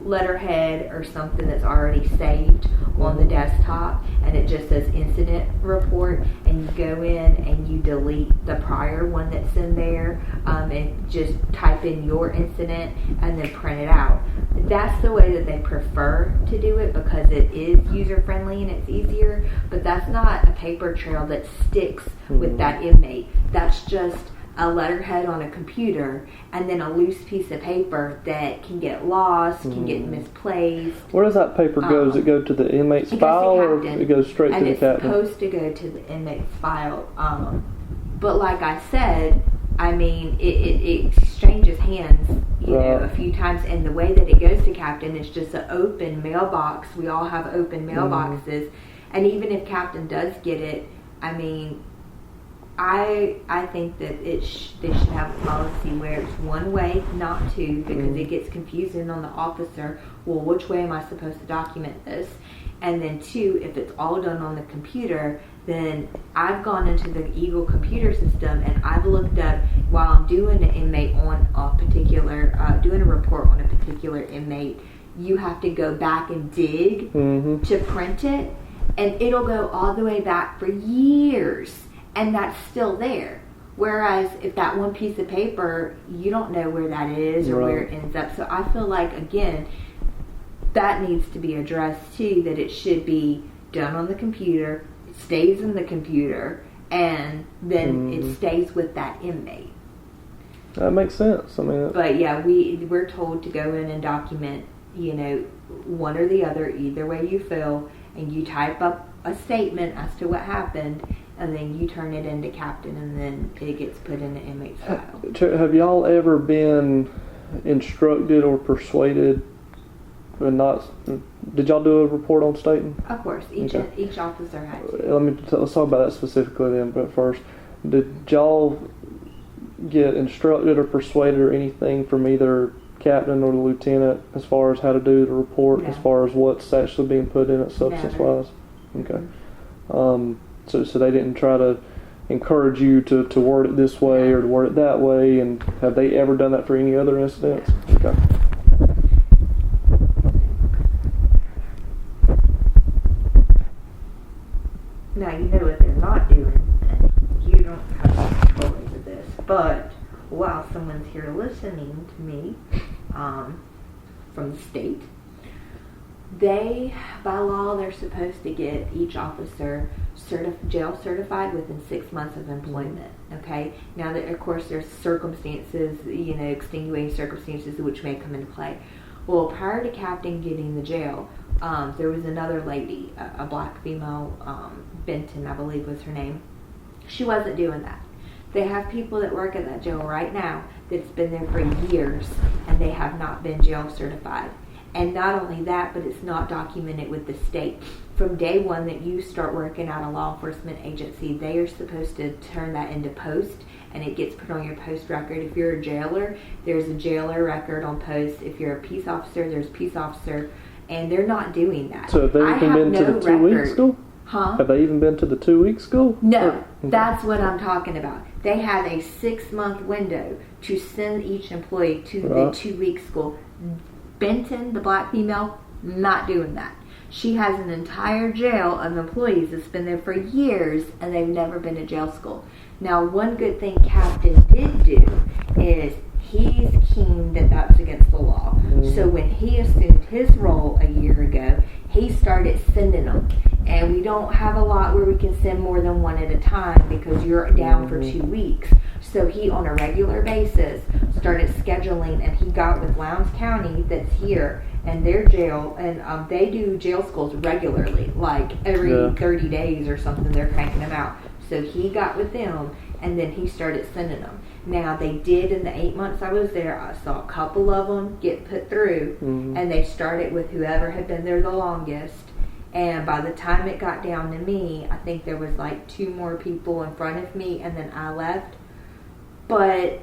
Speaker 1: letterhead or something that's already saved on the desktop, and it just says incident report, and you go in and you delete the prior one that's in there, and just type in your incident and then print it out. That's the way that they prefer to do it because it is user friendly and it's easier, but that's not a paper trail that sticks with that inmate. That's just a letterhead on a computer and then a loose piece of paper that can get lost, can get misplaced.
Speaker 2: Where does that paper go? Does it go to the inmate's file, or it goes straight to the captain?
Speaker 1: And it's supposed to go to the inmate's file. But like I said, I mean, it exchanges hands, you know, a few times, and the way that it goes to captain is just an open mailbox. We all have open mailboxes, and even if captain does get it, I mean, I think that they should have a policy where it's one way, not two, because it gets confusing on the officer. Well, which way am I supposed to document this? And then two, if it's all done on the computer, then I've gone into the Eagle computer system and I've looked up while I'm doing an inmate on a particular, doing a report on a particular inmate, you have to go back and dig to print it, and it'll go all the way back for years. And that's still there. Whereas if that one piece of paper, you don't know where that is or where it ends up. So I feel like, again, that needs to be addressed too, that it should be done on the computer, it stays in the computer, and then it stays with that inmate.
Speaker 2: That makes sense. I mean,
Speaker 1: but yeah, we're told to go in and document, you know, one or the other, either way you feel, and you type up a statement as to what happened, and then you turn it into captain, and then it gets put in the inmate's file.
Speaker 2: Have y'all ever been instructed or persuaded, or not? Did y'all do a report on Staten?
Speaker 1: Of course, each officer had to.
Speaker 2: Let's talk about that specifically then. But first, did y'all get instructed or persuaded or anything from either captain or the lieutenant as far as how to do the report, as far as what's actually being put in it substance-wise? Okay. So they didn't try to encourage you to word it this way or to word it that way, and have they ever done that for any other incidents? Okay.
Speaker 1: Now, you know what they're not doing, and you don't have control over this, but while someone's here listening to me from the state, they, by law, they're supposed to get each officer jail certified within 6 months of employment. Okay. Now, of course, there's circumstances, you know, extenuating circumstances which may come into play. Well, prior to captain getting the jail, there was another lady, a black female, Benton, I believe was her name. She wasn't doing that. They have people that work at that jail right now that's been there for years, and they have not been jail certified. And not only that, but it's not documented with the state. From day one that you start working at a law enforcement agency, they are supposed to turn that into post, and it gets put on your post record. If you're a jailer, there's a jailer record on post. If you're a peace officer, there's peace officer, and they're not doing that.
Speaker 2: So have they even been to the 2-week school?
Speaker 1: Huh?
Speaker 2: Have they even been to the 2-week school?
Speaker 1: No, that's what I'm talking about. They have a 6-month window to send each employee to the 2-week school. Benton, the black female, not doing that. She has an entire jail of employees that's been there for years, and they've never been to jail school. Now, one good thing Captain did do is he's keen that that's against the law. So when he assumed his role a year ago, he started sending them. And we don't have a lot where we can send more than one at a time because you're down for 2 weeks. So he, on a regular basis, started scheduling, and he got with Lowndes County that's here, and their jail, and they do jail schools regularly, like every 30 days or something, they're cranking them out. So he got with them, and then he started sending them. Now, they did, in the 8 months I was there, I saw a couple of them get put through, and they started with whoever had been there the longest. And by the time it got down to me, I think there was like 2 more people in front of me, and then I left. But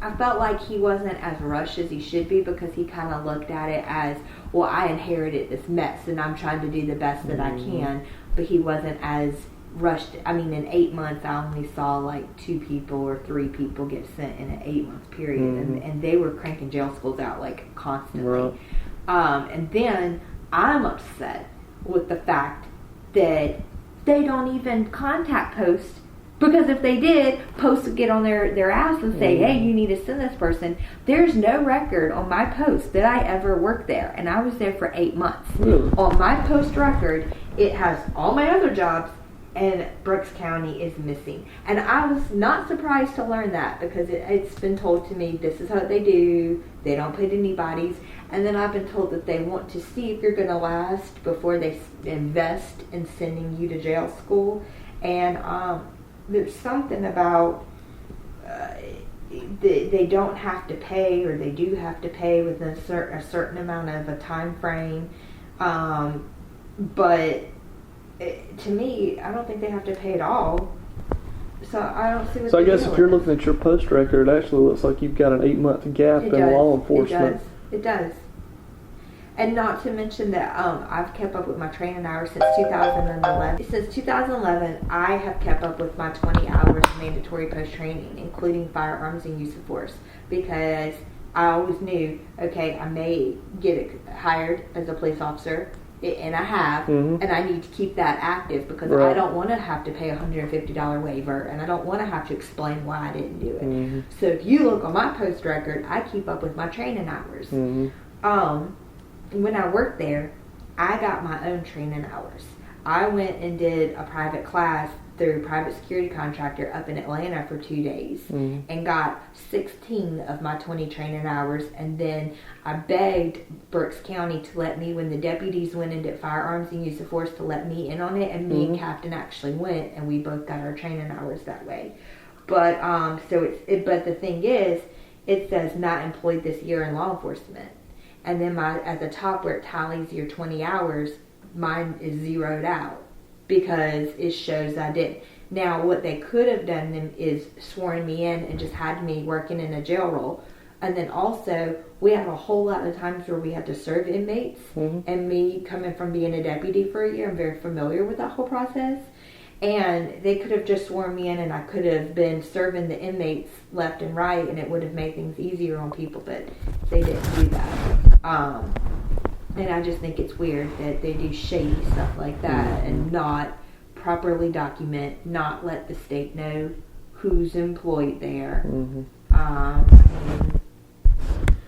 Speaker 1: I felt like he wasn't as rushed as he should be, because he kind of looked at it as, well, I inherited this mess, and I'm trying to do the best that I can. But he wasn't as rushed. I mean, in 8 months, I only saw like 2 people or 3 people get sent in an 8-month period, and they were cranking jail schools out like constantly.
Speaker 2: Right.
Speaker 1: And then I'm upset with the fact that they don't even contact Post, because if they did, Post would get on their ass and say, hey, you need to send this person. There's no record on my Post that I ever worked there, and I was there for 8 months.
Speaker 2: Really?
Speaker 1: On my Post record, it has all my other jobs, and Brooks County is missing. And I was not surprised to learn that, because it's been told to me, this is what they do. They don't put anybody's. And then I've been told that they want to see if you're going to last before they invest in sending you to jail school. And there's something about they don't have to pay, or they do have to pay within a certain amount of a time frame. But to me, I don't think they have to pay at all. So I don't see what.
Speaker 2: So I guess if you're looking at your Post record, it actually looks like you've got an 8-month gap in law enforcement.
Speaker 1: It does. And not to mention that I've kept up with my training hours since 2011. Since 2011, I have kept up with my 20 hours of mandatory post-training, including firearms and use of force, because I always knew, okay, I may get hired as a police officer, and I have, and I need to keep that active, because I don't want to have to pay a $150 waiver, and I don't want to have to explain why I didn't do it. So if you look on my Post record, I keep up with my training hours. When I worked there, I got my own training hours. I went and did a private class through a private security contractor up in Atlanta for 2 days, and got 16 of my 20 training hours. And then I begged Berks County to let me, when the deputies went into firearms and use of force, to let me in on it. And me and Captain actually went, and we both got our training hours that way. But but the thing is, it says not employed this year in law enforcement. And then at the top where it tallies your 20 hours, mine is zeroed out, because it shows I didn't. Now, what they could have done is sworn me in and just had me working in a jail role. And then also, we had a whole lot of times where we had to serve inmates. And me coming from being a deputy for a year, I'm very familiar with that whole process. And they could have just sworn me in, and I could have been serving the inmates left and right, and it would have made things easier on people, but they didn't do that. And I just think it's weird that they do shady stuff like that and not properly document, not let the state know who's employed there. I mean,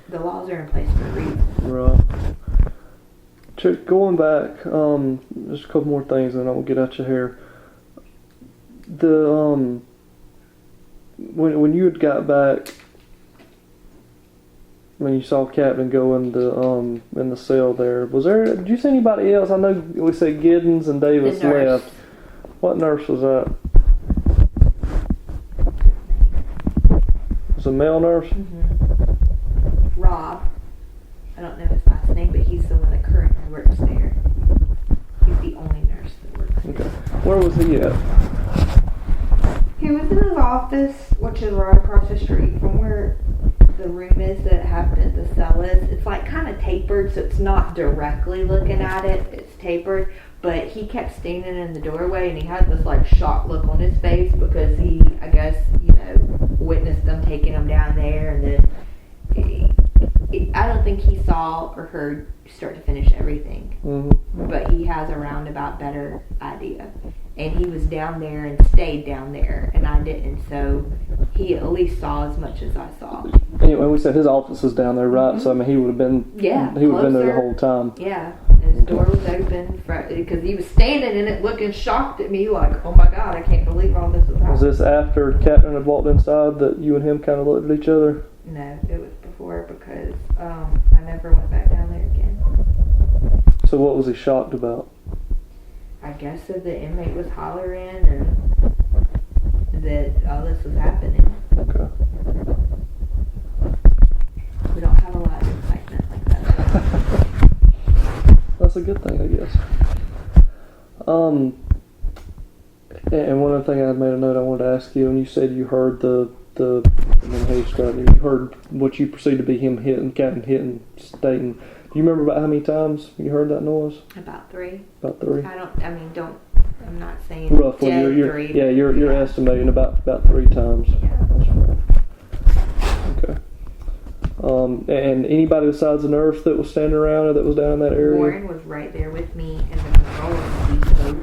Speaker 1: the laws are in place for a reason. Right.
Speaker 2: Chuck, going back, just a couple more things, and then I'll get at you here. The when you had got back, when you saw Captain go in the cell there, did you see anybody else? I know we said Giddens and Davis left. What nurse was that? Was it a male nurse?
Speaker 1: Rob. I don't know his last name, but he's the one that currently works there. He's the only nurse that works there.
Speaker 2: Okay. Where was he at?
Speaker 1: He was in his office, which is right across the street from where the room is that happened, the cell is. It's like kind of tapered, so it's not directly looking at it. It's tapered, but he kept standing in the doorway, and he had this like shocked look on his face, because he, I guess, witnessed them taking him down there, and then I don't think he saw or heard start to finish everything, but he has a roundabout better idea. And he was down there and stayed down there, and I didn't, so he at least saw as much as I saw.
Speaker 2: Anyway, we said his office was down there, right? So I mean, he would have been he would have been there the whole time.
Speaker 1: Yeah, and his door was open because he was standing in it, looking shocked at me, like, "Oh my God, I can't believe all this is happening."
Speaker 2: Was this after Captain had walked inside that you and him kind of looked at each other?
Speaker 1: No, it was before, because I never went back down there again.
Speaker 2: So what was he shocked about?
Speaker 1: I guess that the inmate was hollering and that all this was happening.
Speaker 2: Okay.
Speaker 1: We don't have a lot of excitement like that.
Speaker 2: That's a good thing, I guess. And one other thing I made a note I wanted to ask you, and you said you heard you heard what you perceived to be him hitting, Captain hitting, stating. Do you remember about how many times you heard that noise?
Speaker 1: About 3.
Speaker 2: About 3?
Speaker 1: Don't I'm not saying
Speaker 2: roughly.
Speaker 1: dead
Speaker 2: You're
Speaker 1: 3.
Speaker 2: you're estimating about 3 times.
Speaker 1: Yeah.
Speaker 2: That's right. Okay. And anybody besides the nurse that was standing around or that was down in that area?
Speaker 1: Warren was right there with me, and the controller, we spoke.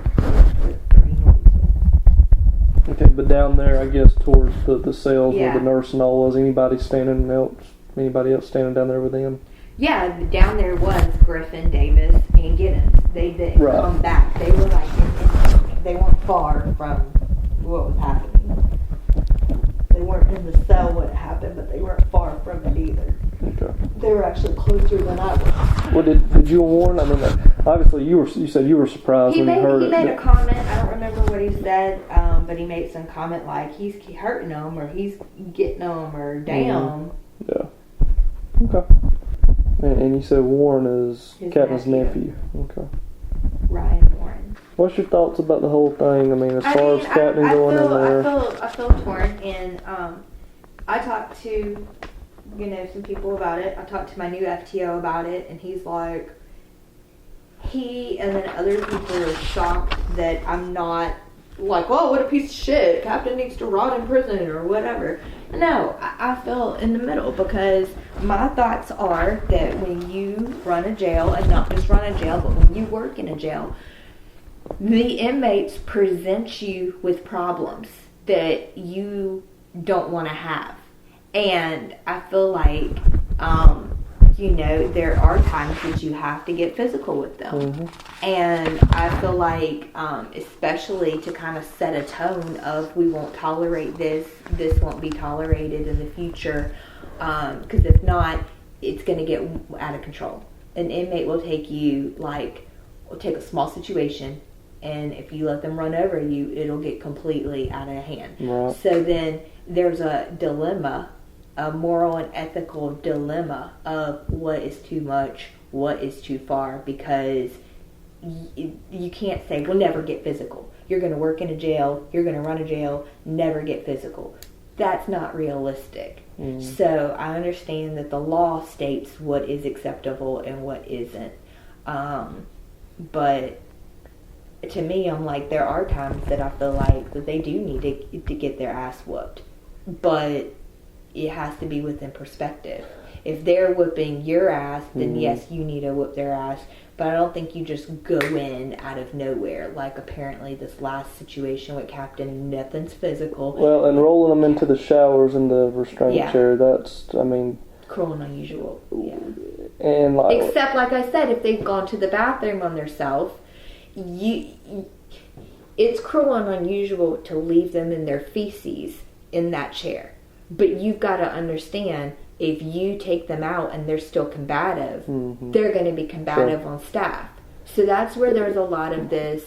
Speaker 2: Okay, but down there, I guess, towards the cells
Speaker 1: Yeah.
Speaker 2: where the nurse and all was, anybody else standing down there with them?
Speaker 1: Yeah, down there was Griffin, Davis, and Giddens. They didn't
Speaker 2: Right.
Speaker 1: come back. They were like, they weren't far from what was happening. They weren't in the cell when it happened, but they weren't far from it either.
Speaker 2: Okay.
Speaker 1: They were actually closer than I was.
Speaker 2: Well, did you and Warren? I mean, obviously you said you were surprised when you heard it.
Speaker 1: He made a comment. I don't remember what he said, but he made some comment like he's hurting them or he's getting them or damn.
Speaker 2: Yeah. Okay. And you said Warren is
Speaker 1: His
Speaker 2: Captain's
Speaker 1: nephew.
Speaker 2: Okay.
Speaker 1: Ryan Warren.
Speaker 2: What's your thoughts about the whole thing? I mean, as far as Captain going in there.
Speaker 1: I feel torn, and I talked to some people about it. I talked to my new FTO about it, and he's like, he and then other people are shocked that I'm not like, oh, what a piece of shit. Captain needs to rot in prison or whatever. No, I feel in the middle because my thoughts are that when you run a jail, and not just run a jail, but when you work in a jail, the inmates present you with problems that you don't want to have. And I feel like, there are times that you have to get physical with them. Mm-hmm. And I feel like, especially to kind of set a tone of we won't tolerate this won't be tolerated in the future. Because if not, it's going to get out of control. An inmate will take a small situation, and if you let them run over you, it'll get completely out of hand. Right. So then there's a dilemma, a moral and ethical dilemma of what is too much, what is too far, because you can't say, we'll never get physical. You're going to work in a jail, you're going to run a jail, never get physical. That's not realistic. Mm. So I understand that the law states what is acceptable and what isn't. But to me, I'm like, there are times that I feel like that they do need to get their ass whooped. But it has to be within perspective. If they're whooping your ass, then yes, you need to whoop their ass. But I don't think you just go in out of nowhere. Like apparently this last situation with Captain, nothing's physical.
Speaker 2: Well, and rolling them into the showers and the restraint chair, that's, I mean...
Speaker 1: cruel and unusual, yeah.
Speaker 2: And
Speaker 1: except, like I said, if they've gone to the bathroom on themselves, it's cruel and unusual to leave them in their feces in that chair. But you've got to understand, if you take them out and they're still combative, they're going to be combative on staff. So that's where there's a lot of this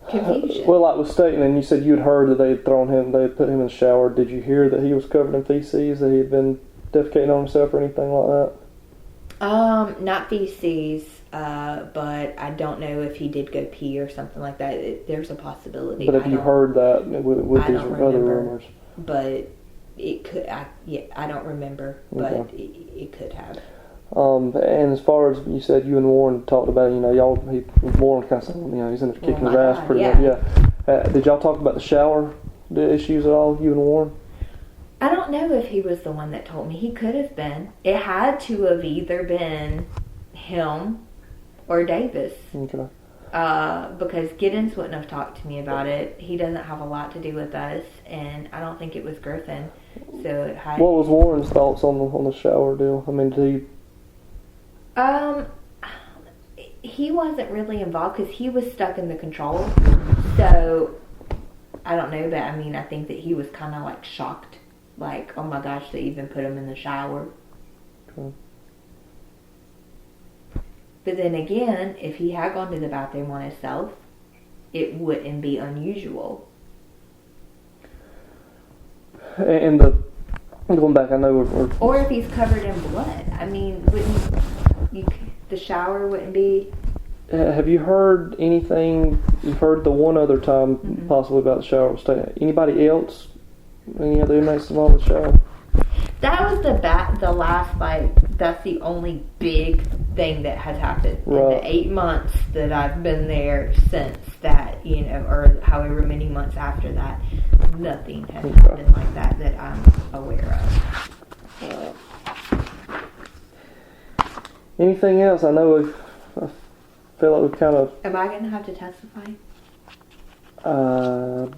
Speaker 1: confusion.
Speaker 2: Well, like with Staten, and you said you'd heard that they had put him in the shower. Did you hear that he was covered in feces, that he had been defecating on himself or anything like that?
Speaker 1: Not feces, but I don't know if he did go pee or something like that. There's a possibility.
Speaker 2: But have you heard that with these other rumors?
Speaker 1: But it could. I don't remember, but it could have.
Speaker 2: And as far as you said, you and Warren talked about, Warren kind of said, he's in there kicking his ass pretty much. Yeah. Did y'all talk about the issues at all, you and Warren?
Speaker 1: I don't know if he was the one that told me. He could have been. It had to have either been him or Davis. Okay. Because Giddens wouldn't have talked to me about it. He doesn't have a lot to do with us, and I don't think it was Griffin. So it had.
Speaker 2: What was Warren's thoughts on the shower deal? I mean, did he?
Speaker 1: He wasn't really involved because he was stuck in the control. So I don't know, but I mean, I think that he was kind of like shocked. Like, oh my gosh, they even put him in the shower. Okay. But then again, if he had gone to the bathroom on himself, it wouldn't be unusual.
Speaker 2: And going back, I know we're...
Speaker 1: Or if he's covered in blood. I mean, the shower wouldn't be...
Speaker 2: have you heard anything? You've heard the one other time possibly about the shower. Anybody else? Any other inmates involved with the shower?
Speaker 1: That was the last, that's the only big thing that has happened in the 8 months that I've been there since that, or however many months after that. Nothing has happened like that I'm aware of.
Speaker 2: Anything else? I know I feel like we've kind of...
Speaker 1: Am I going to have to testify?
Speaker 2: I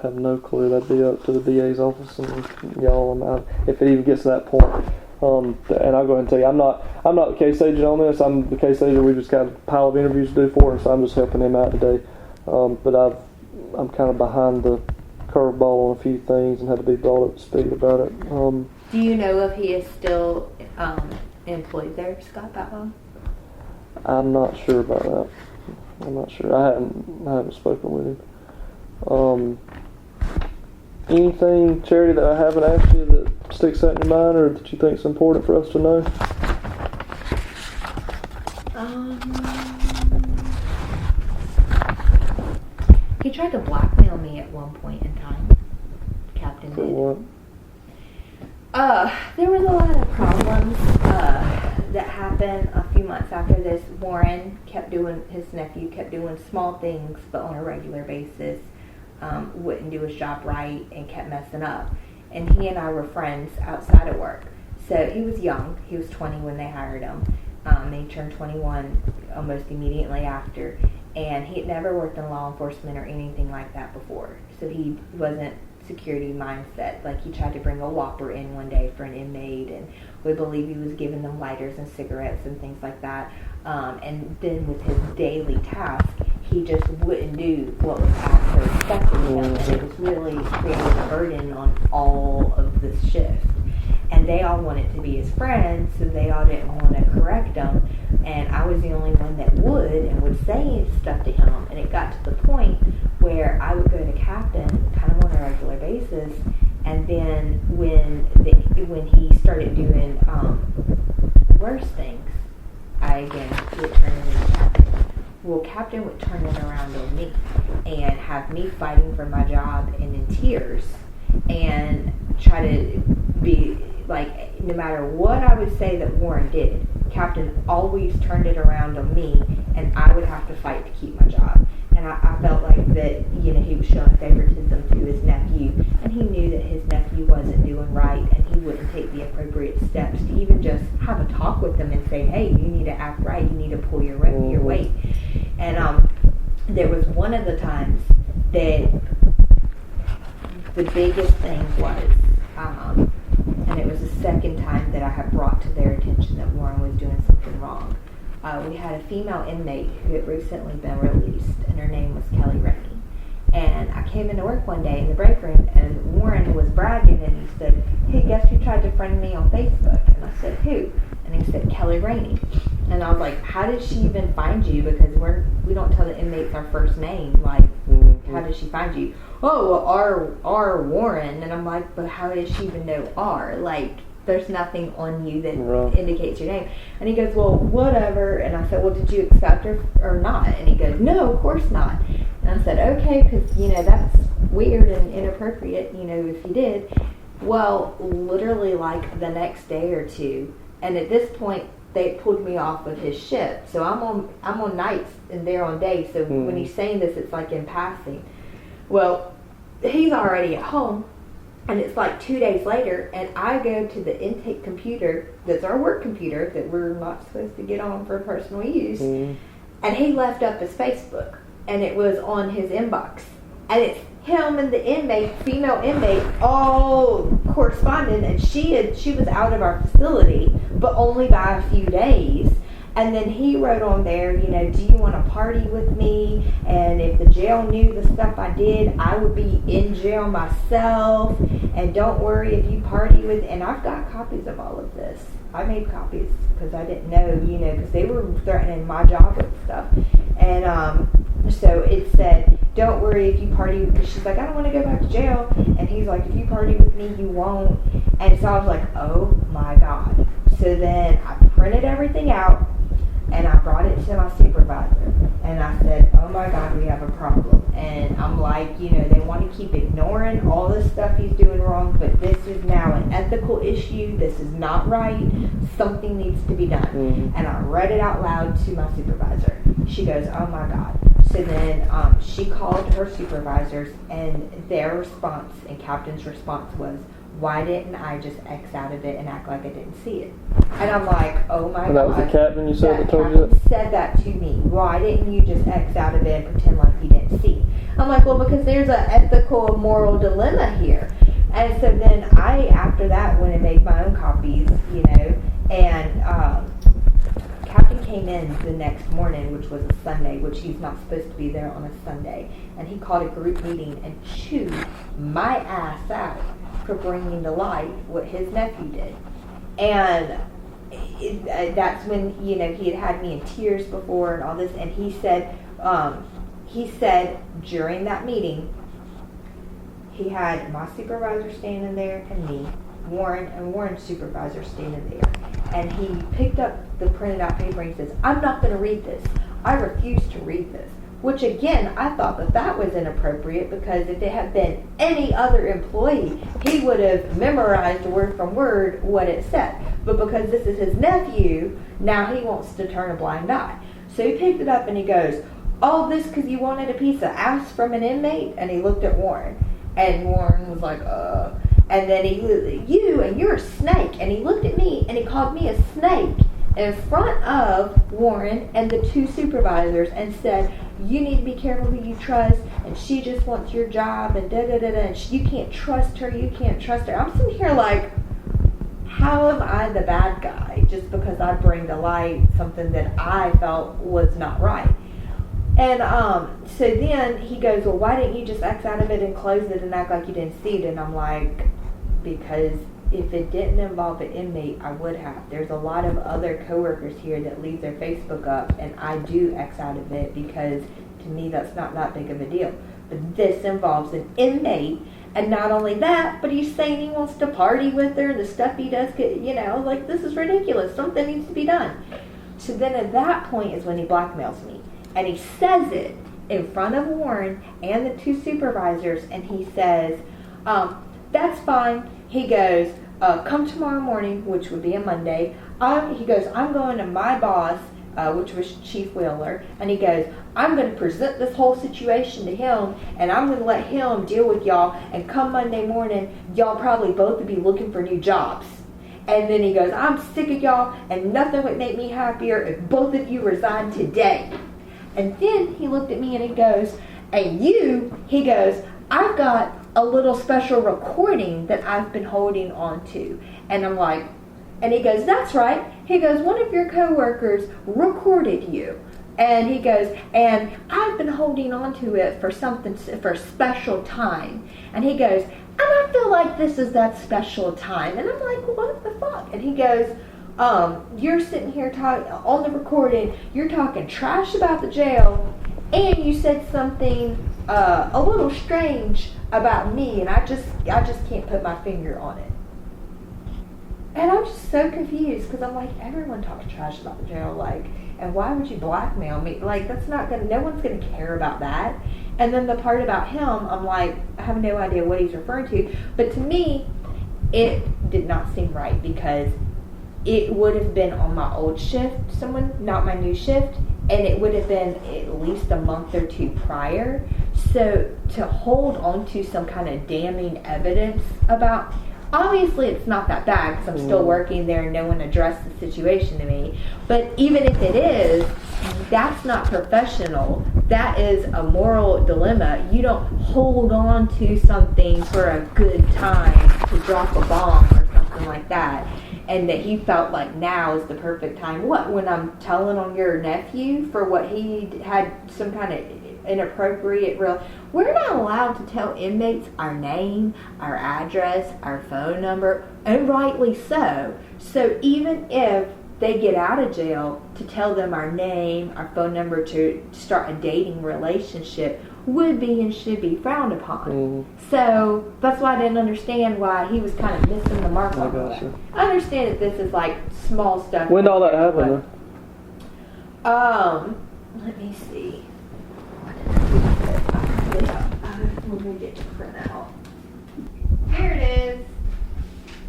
Speaker 2: have no clue. That'd be up to the DA's office and y'all. If it even gets to that point. And I'll go ahead and tell you, I'm not the case agent on this. I'm the case agent. We just got a pile of interviews to do for him, so I'm just helping him out today. But I'm kind of behind the curveball on a few things and had to be brought up to speed about it.
Speaker 1: Do you know if he is still employed there, Scott Boutwell?
Speaker 2: I'm not sure about that. I'm not sure. I haven't spoken with him. Anything, Charity, that I haven't asked you that sticks out in your mind or that you think is important for us to know?
Speaker 1: He tried to blackmail me at one point in time. Captain did.
Speaker 2: What?
Speaker 1: There was a lot of problems that happened a few months after this. His nephew kept doing small things, but on a regular basis. Wouldn't do his job right and kept messing up. And he and I were friends outside of work. So he was young. He was 20 when they hired him. He turned 21 almost immediately after. And he had never worked in law enforcement or anything like that before. So he wasn't security mindset. Like, he tried to bring a Whopper in one day for an inmate, and we believe he was giving them lighters and cigarettes and things like that. And then with his daily task, he just wouldn't do what was asked or expected of him, and it was really creating a burden on all of this shift. And they all wanted to be his friends, so they all didn't want to correct him. And I was the only one that would and would say stuff to him. And it got to the point where I would go to Captain kind of on a regular basis. And then when he started doing worse things, I again would turn it into Captain. Well, Captain would turn it around on me and have me fighting for my job and in tears and try to be like, no matter what I would say that Warren did, Captain always turned it around on me, and I would have to fight to keep my job. And I felt like that, he was showing favoritism to his nephew, and he knew that his nephew wasn't doing right, and he wouldn't take the appropriate steps to even just have a talk with them and say, hey, you need to act right, you need to pull your weight. And there was one of the times that the biggest thing was, and it was the second time that I had brought to their attention that Warren was doing something wrong. We had a female inmate who had recently been released, and her name was Kelly Rainey. And I came into work one day in the break room, and Warren was bragging, and he said, hey, guess who tried to friend me on Facebook? And I said, who? And he said, Kelly Rainey. And I was like, how did she even find you? Because we don't tell the inmates our first name. Like, how did she find you? Oh, well, R. Warren. And I'm like, but how did she even know R? Like, there's nothing on you that indicates your name. And he goes, well, whatever. And I said, well, did you accept her or not? And he goes, no, of course not. And I said, okay, because, that's weird and inappropriate, if you did. Well, literally like the next day or two, and at this point, they pulled me off of his shift. So I'm on nights and they're on days. So when he's saying this, it's like in passing. Well, he's already at home, and it's like 2 days later, and I go to the intake computer that's our work computer that we're not supposed to get on for personal use, and he left up his Facebook, and it was on his inbox, and it's him and the inmate, female inmate, all corresponding, and she was out of our facility, but only by a few days. And then he wrote on there, do you want to party with me? And if the jail knew the stuff I did, I would be in jail myself. And don't worry if you party with... And I've got copies of all of this. I made copies because I didn't know, because they were threatening my job with stuff. And so it said, don't worry if you party, because she's like, I don't want to go back to jail. And he's like, if you party with me, you won't. And so I was like, oh my God. So then I printed everything out, and I brought it to my supervisor, and I said, oh my God, we have a problem. And I'm like, they want to keep ignoring all this stuff he's doing wrong, but this is now an ethical issue. This is not right. Something needs to be done.
Speaker 2: Mm-hmm.
Speaker 1: And I read it out loud to my supervisor. She goes, oh my God. So then she called her supervisors, and their response, and Captain's response was, why didn't I just X out of it and act like I didn't see it? And I'm like, oh my God.
Speaker 2: And that was the captain you said that told you
Speaker 1: that? Captain said that to me. Why didn't you just X out of it and pretend like you didn't see? I'm like, well, because there's an ethical, moral dilemma here. And so then after that, went and made my own copies, and Captain came in the next morning, which was a Sunday, which he's not supposed to be there on a Sunday. And he called a group meeting and chewed my ass out for bringing to light what his nephew did. And that's when, he had had me in tears before and all this. And he said during that meeting, he had my supervisor standing there and me, Warren, and Warren's supervisor standing there. And he picked up the printed out paper and he says, I'm not going to read this. I refuse to read this. Which again, I thought that was inappropriate, because if it had been any other employee, he would have memorized word from word what it said. But because this is his nephew, now he wants to turn a blind eye. So he picked it up and he goes, all this because you wanted a piece of ass from an inmate? And he looked at Warren. And Warren was like, And then you're a snake. And he looked at me and he called me a snake in front of Warren and the two supervisors and said, you need to be careful who you trust, and she just wants your job, and da-da-da-da, and you can't trust her, I'm sitting here like, how am I the bad guy just because I bring to light something that I felt was not right? And so then he goes, well, why didn't you just X out of it and close it and act like you didn't see it? And I'm like, because if it didn't involve an inmate, I would have. There's a lot of other coworkers here that leave their Facebook up, and I do X out of it because to me that's not that big of a deal. But this involves an inmate, and not only that, but he's saying he wants to party with her, and the stuff he does, like, this is ridiculous. Something needs to be done. So then at that point is when he blackmails me, and he says it in front of Warren and the two supervisors, and he says, that's fine. He goes, come tomorrow morning, which would be a Monday. He goes, I'm going to my boss, which was Chief Wheeler, and he goes, I'm going to present this whole situation to him, and I'm going to let him deal with y'all, and come Monday morning, y'all probably both would be looking for new jobs. And then he goes, I'm sick of y'all, and nothing would make me happier if both of you resigned today. And then he looked at me and he goes, he goes, I've got a little special recording that I've been holding on to. And I'm like, and he goes, that's right. He goes, one of your coworkers recorded you. And he goes, and I've been holding on to it for a special time. And he goes, and I feel like this is that special time. And I'm like, what the fuck? And he goes, you're sitting here on the recording, you're talking trash about the jail, and you said something a little strange about me, and I just can't put my finger on it. And I'm just so confused, because I'm like, everyone talks trash about the jail, like, and why would you blackmail me? Like, no one's gonna care about that. And then the part about him, I'm like, I have no idea what he's referring to. But to me, it did not seem right, because it would have been on my old shift, not my new shift, and it would have been at least a month or two prior. So to hold on to some kind of damning evidence about, obviously it's not that bad because I'm still working there and no one addressed the situation to me. But even if it is, that's not professional. That is a moral dilemma. You don't hold on to something for a good time to drop a bomb or something like that. And that he felt like now is the perfect time. What, when I'm telling on your nephew for what he had some kind of inappropriate we're not allowed to tell inmates our name, our address, our phone number, and rightly so. So even if they get out of jail, to tell them our name, our phone number to start a dating relationship would be and should be frowned upon. So that's why I didn't understand why he was kind of missing the mark on that. I understand that this is like small stuff.
Speaker 2: When did all that happen?
Speaker 1: Let me see. When we get to print out. Here it is.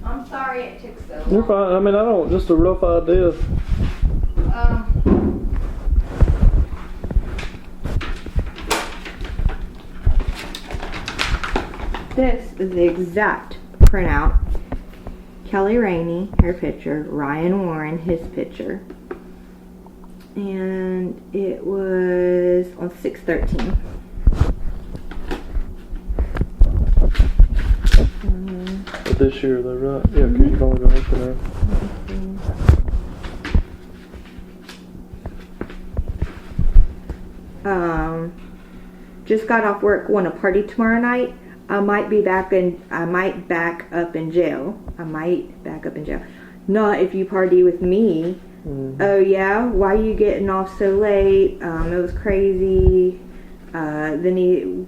Speaker 1: I'm sorry it took so long.
Speaker 2: You're fine. I mean, I don't, just a rough idea.
Speaker 1: This is the exact printout. Kelly Rainey, her picture. Ryan Warren, his picture. And it was on 6/13.
Speaker 2: But this year, though, right? Yeah, because you've only got one there.
Speaker 1: Just got off work, going to party tomorrow night. I might back up in jail. Not if you party with me. Mm-hmm. Oh yeah? Why are you getting off so late? It was crazy. Then he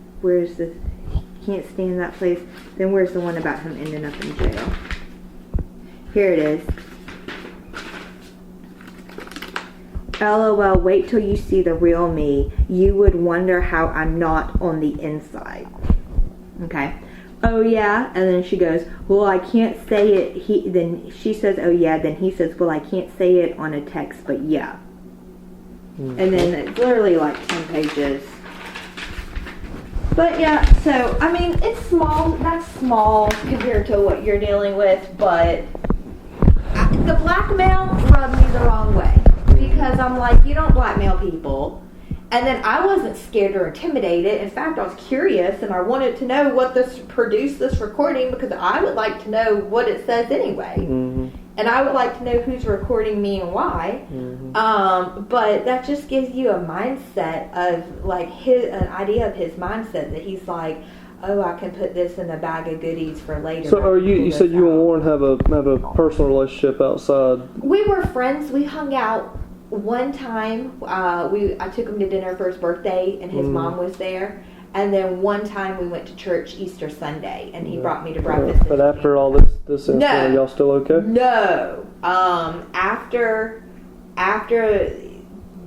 Speaker 1: can't stand that place. Then where's the one about him ending up in jail? Here it is. LOL, wait till you see the real me. You would wonder how I'm not on the inside. Okay. Oh yeah, and then she goes, well, I can't say it. Then she says, oh yeah, then he says, well, I can't say it on a text, but yeah. Mm-hmm. And then it's literally like 10 pages. But yeah, so I mean, it's small. That's small compared to what you're dealing with, but the blackmail rubbed me the wrong way because I'm like, you don't blackmail people. And then I wasn't scared or intimidated. In fact, I was curious and I wanted to know what produced this recording because I would like to know what it says anyway. Mm-hmm. And I would like to know who's recording me and why. Mm-hmm. But that just gives you a mindset of like an idea of his mindset that he's like, oh, I can put this in a bag of goodies for later. So
Speaker 2: you said you and Warren have a personal relationship outside?
Speaker 1: We were friends. We hung out. One time, I took him to dinner for his birthday, and his mom was there. And then one time we went to church Easter Sunday, and he brought me to breakfast.
Speaker 2: But after all this incident, are y'all still okay?
Speaker 1: No. After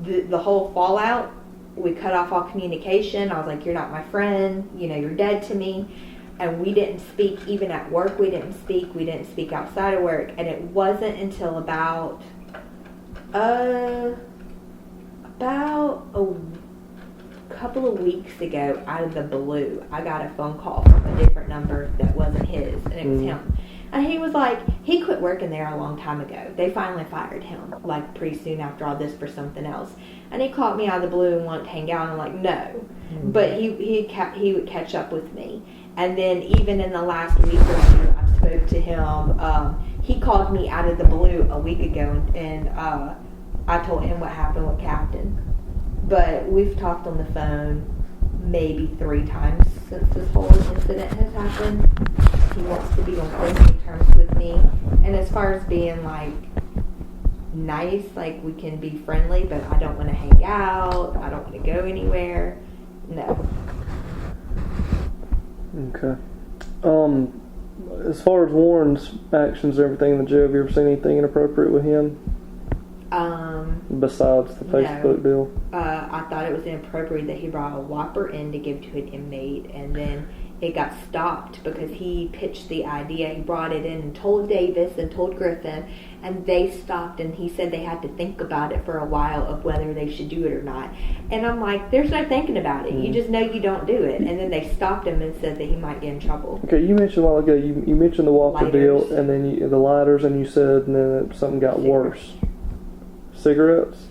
Speaker 1: the whole fallout, we cut off all communication. I was like, you're not my friend. You know, you're dead to me. And we didn't speak, even at work, we didn't speak. We didn't speak outside of work. And it wasn't until about a couple of weeks ago, out of the blue, I got a phone call from a different number that wasn't his, and it was him. And he was like, he quit working there a long time ago. They finally fired him, like pretty soon after all this, for something else. And he called me out of the blue and wanted to hang out. And I'm like, no. Mm-hmm. But he would catch up with me. And then even in the last week or two, I spoke to him. He called me out of the blue a week ago, and I told him what happened with Captain. But we've talked on the phone maybe 3 times since this whole incident has happened. He wants to be on close terms with me. And as far as being like nice, like we can be friendly, but I don't want to hang out. I don't want to go anywhere. No.
Speaker 2: Okay. As far as Warren's actions and everything in the jail, have you ever seen anything inappropriate with him? Besides the Facebook deal?
Speaker 1: I thought it was inappropriate that he brought a Whopper in to give to an inmate, and then it got stopped because he pitched the idea. He brought it in and told Davis and told Griffin, and they stopped, and he said they had to think about it for a while of whether they should do it or not. And I'm like, there's no thinking about it. You just know you don't do it. And then they stopped him and said that he might get in trouble.
Speaker 2: Okay, you mentioned a while ago, you mentioned the Whopper deal, and then the lighters, and you said and then something got worse. Cigarettes?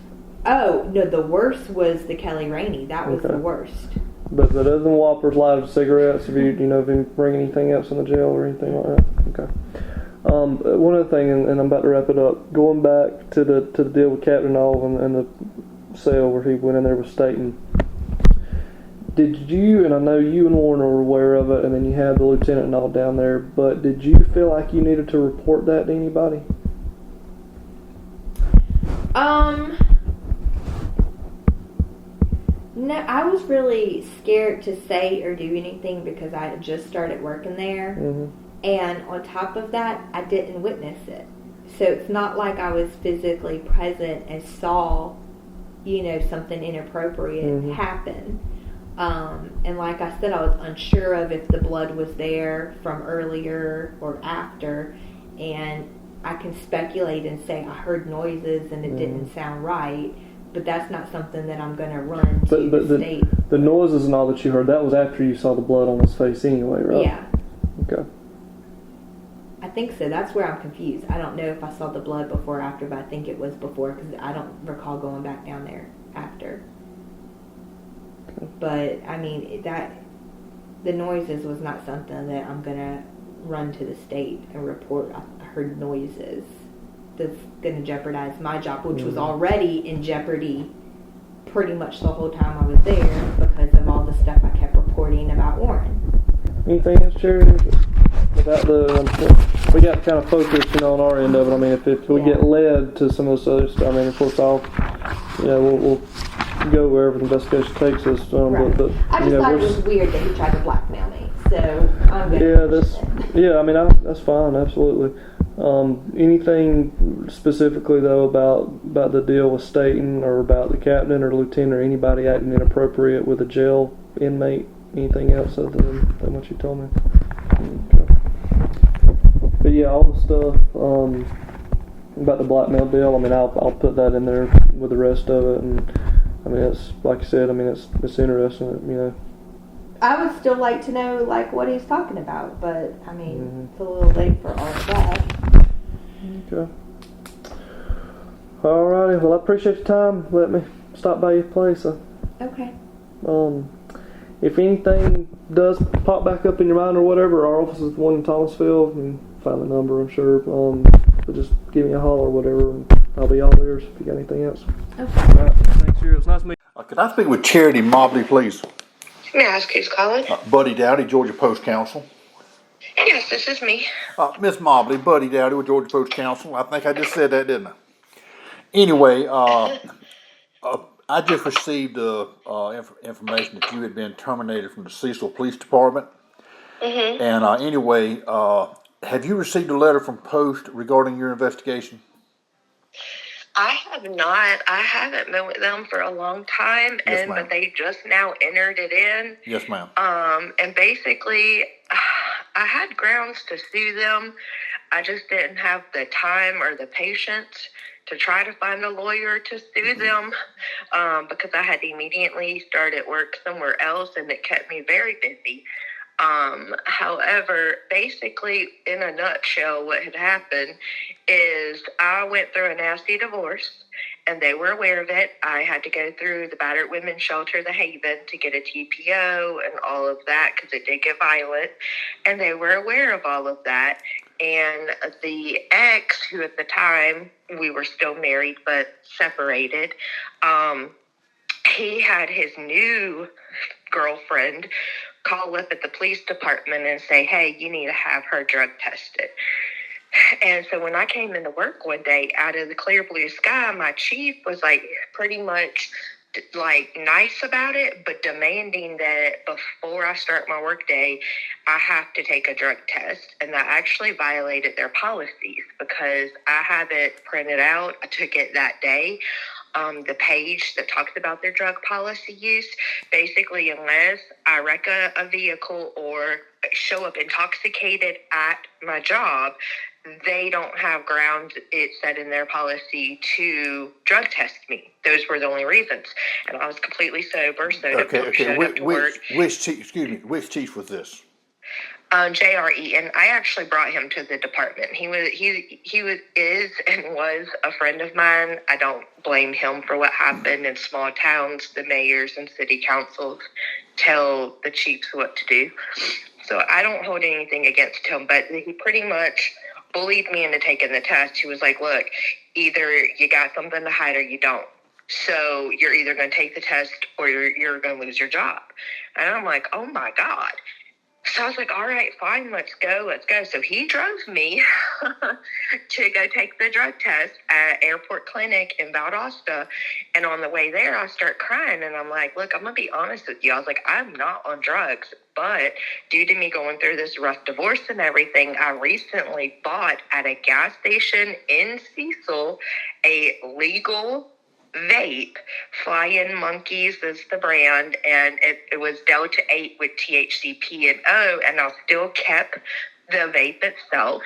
Speaker 1: Oh, no, the worst was the Kelly Rainey. That was the worst.
Speaker 2: But other than Whoppers, lighters, cigarettes, have you been bringing anything else in the jail or anything like that? Okay. One other thing, and I'm about to wrap it up. Going back to the deal with Captain Olive and the cell where he went in there with Staten. Did you, and I know you and Warren are aware of it, and then you had the lieutenant and all down there, but did you feel like you needed to report that to anybody?
Speaker 1: No, I was really scared to say or do anything because I had just started working there. Mm-hmm. And on top of that, I didn't witness it. So it's not like I was physically present and saw, something inappropriate happen. And like I said, I was unsure of if the blood was there from earlier or after, and I can speculate and say I heard noises and it didn't sound right, but that's not something that I'm going to run to the state.
Speaker 2: The noises and all that you heard, that was after you saw the blood on his face anyway, right?
Speaker 1: Yeah.
Speaker 2: Okay.
Speaker 1: I think so. That's where I'm confused. I don't know if I saw the blood before or after, but I think it was before because I don't recall going back down there after. Okay. But, I mean, the noises was not something that I'm going to run to the state and report. I heard noises. That's going to jeopardize my job, which was already in jeopardy pretty much the whole time I was there because of all the stuff I kept reporting about Warren.
Speaker 2: Anything else, Charity? About we got kind of focused, on our end of it. I mean, if we get led to some of this other stuff, I mean, of course, we'll go wherever the investigation takes us.
Speaker 1: Right.
Speaker 2: But
Speaker 1: I just thought it was weird that he tried to blackmail me, so I'm going
Speaker 2: I mean, that's fine, absolutely. Anything specifically though about the deal with Staten or about the captain or lieutenant or anybody acting inappropriate with a jail inmate? Anything else other than what you told me? Okay. But yeah, all the stuff about the blackmail deal. I mean, I'll put that in there with the rest of it, and I mean, it's like you said. I mean, it's interesting.
Speaker 1: I would still like to know what he's talking about, but I mean, it's a little late for all of that.
Speaker 2: Okay. Alrighty. Well, I appreciate your time. Let me stop by your place.
Speaker 1: Okay.
Speaker 2: If anything does pop back up in your mind or whatever, our office is the one in Thomasville. You can find the number, I'm sure. But just give me a holler or whatever, and I'll be all ears if you got anything else.
Speaker 1: Okay.
Speaker 2: All right. Thanks, It was nice meeting you.
Speaker 3: Could I speak with Charity Mobley, please?
Speaker 4: May I ask who's calling?
Speaker 3: Buddy Dowdy, Georgia Post Counsel.
Speaker 4: Yes, this is me.
Speaker 3: Miss Mobley, Buddy Dowdy with Georgia Post Counsel. I think I just said that, didn't I? Anyway, I just received information that you had been terminated from the CECIL Police Department.
Speaker 4: Mm-hmm.
Speaker 3: And anyway, have you received a letter from Post regarding your investigation?
Speaker 4: I have not. I haven't been with them for a long time,
Speaker 3: Yes, ma'am.
Speaker 4: but they just now entered it in.
Speaker 3: Yes, ma'am.
Speaker 4: And basically, I had grounds to sue them. I just didn't have the time or the patience to try to find a lawyer to sue them because I had immediately started work somewhere else, and it kept me very busy. However, basically, in a nutshell, what had happened is I went through a nasty divorce, and they were aware of it. I had to go through the Battered Women's Shelter, the Haven, to get a TPO and all of that because it did get violent, and they were aware of all of that. And the ex, who at the time, we were still married but separated, he had his new girlfriend call up at the police department and say, hey, you need to have her drug tested. And so when I came into work one day, out of the clear blue sky, my chief was pretty much nice about it, but demanding that before I start my work day, I have to take a drug test. And that actually violated their policies because I have it printed out. I took it that day. The page that talks about their drug policy use, basically, unless I wreck a vehicle or show up intoxicated at my job, they don't have grounds, it said in their policy, to drug test me. Those were the only reasons. And I was completely sober, so
Speaker 3: Okay. Which chief was this?
Speaker 4: JRE, and I actually brought him to the department. He is and was a friend of mine. I don't blame him for what happened in small towns. The mayors and city councils tell the chiefs what to do. So I don't hold anything against him, but he pretty much bullied me into taking the test. He was like, look, either you got something to hide or you don't. So you're either going to take the test or you're going to lose your job. And I'm like, oh my God. So I was like, all right, fine, let's go. So he drove me to go take the drug test at Airport Clinic in Valdosta. And on the way there, I start crying. And I'm like, look, I'm going to be honest with you. I was like, I'm not on drugs. But due to me going through this rough divorce and everything, I recently bought at a gas station in CECIL a legal vape. Flying Monkeys is the brand, and it was Delta 8 with THC, P, and O, and I still kept the vape itself.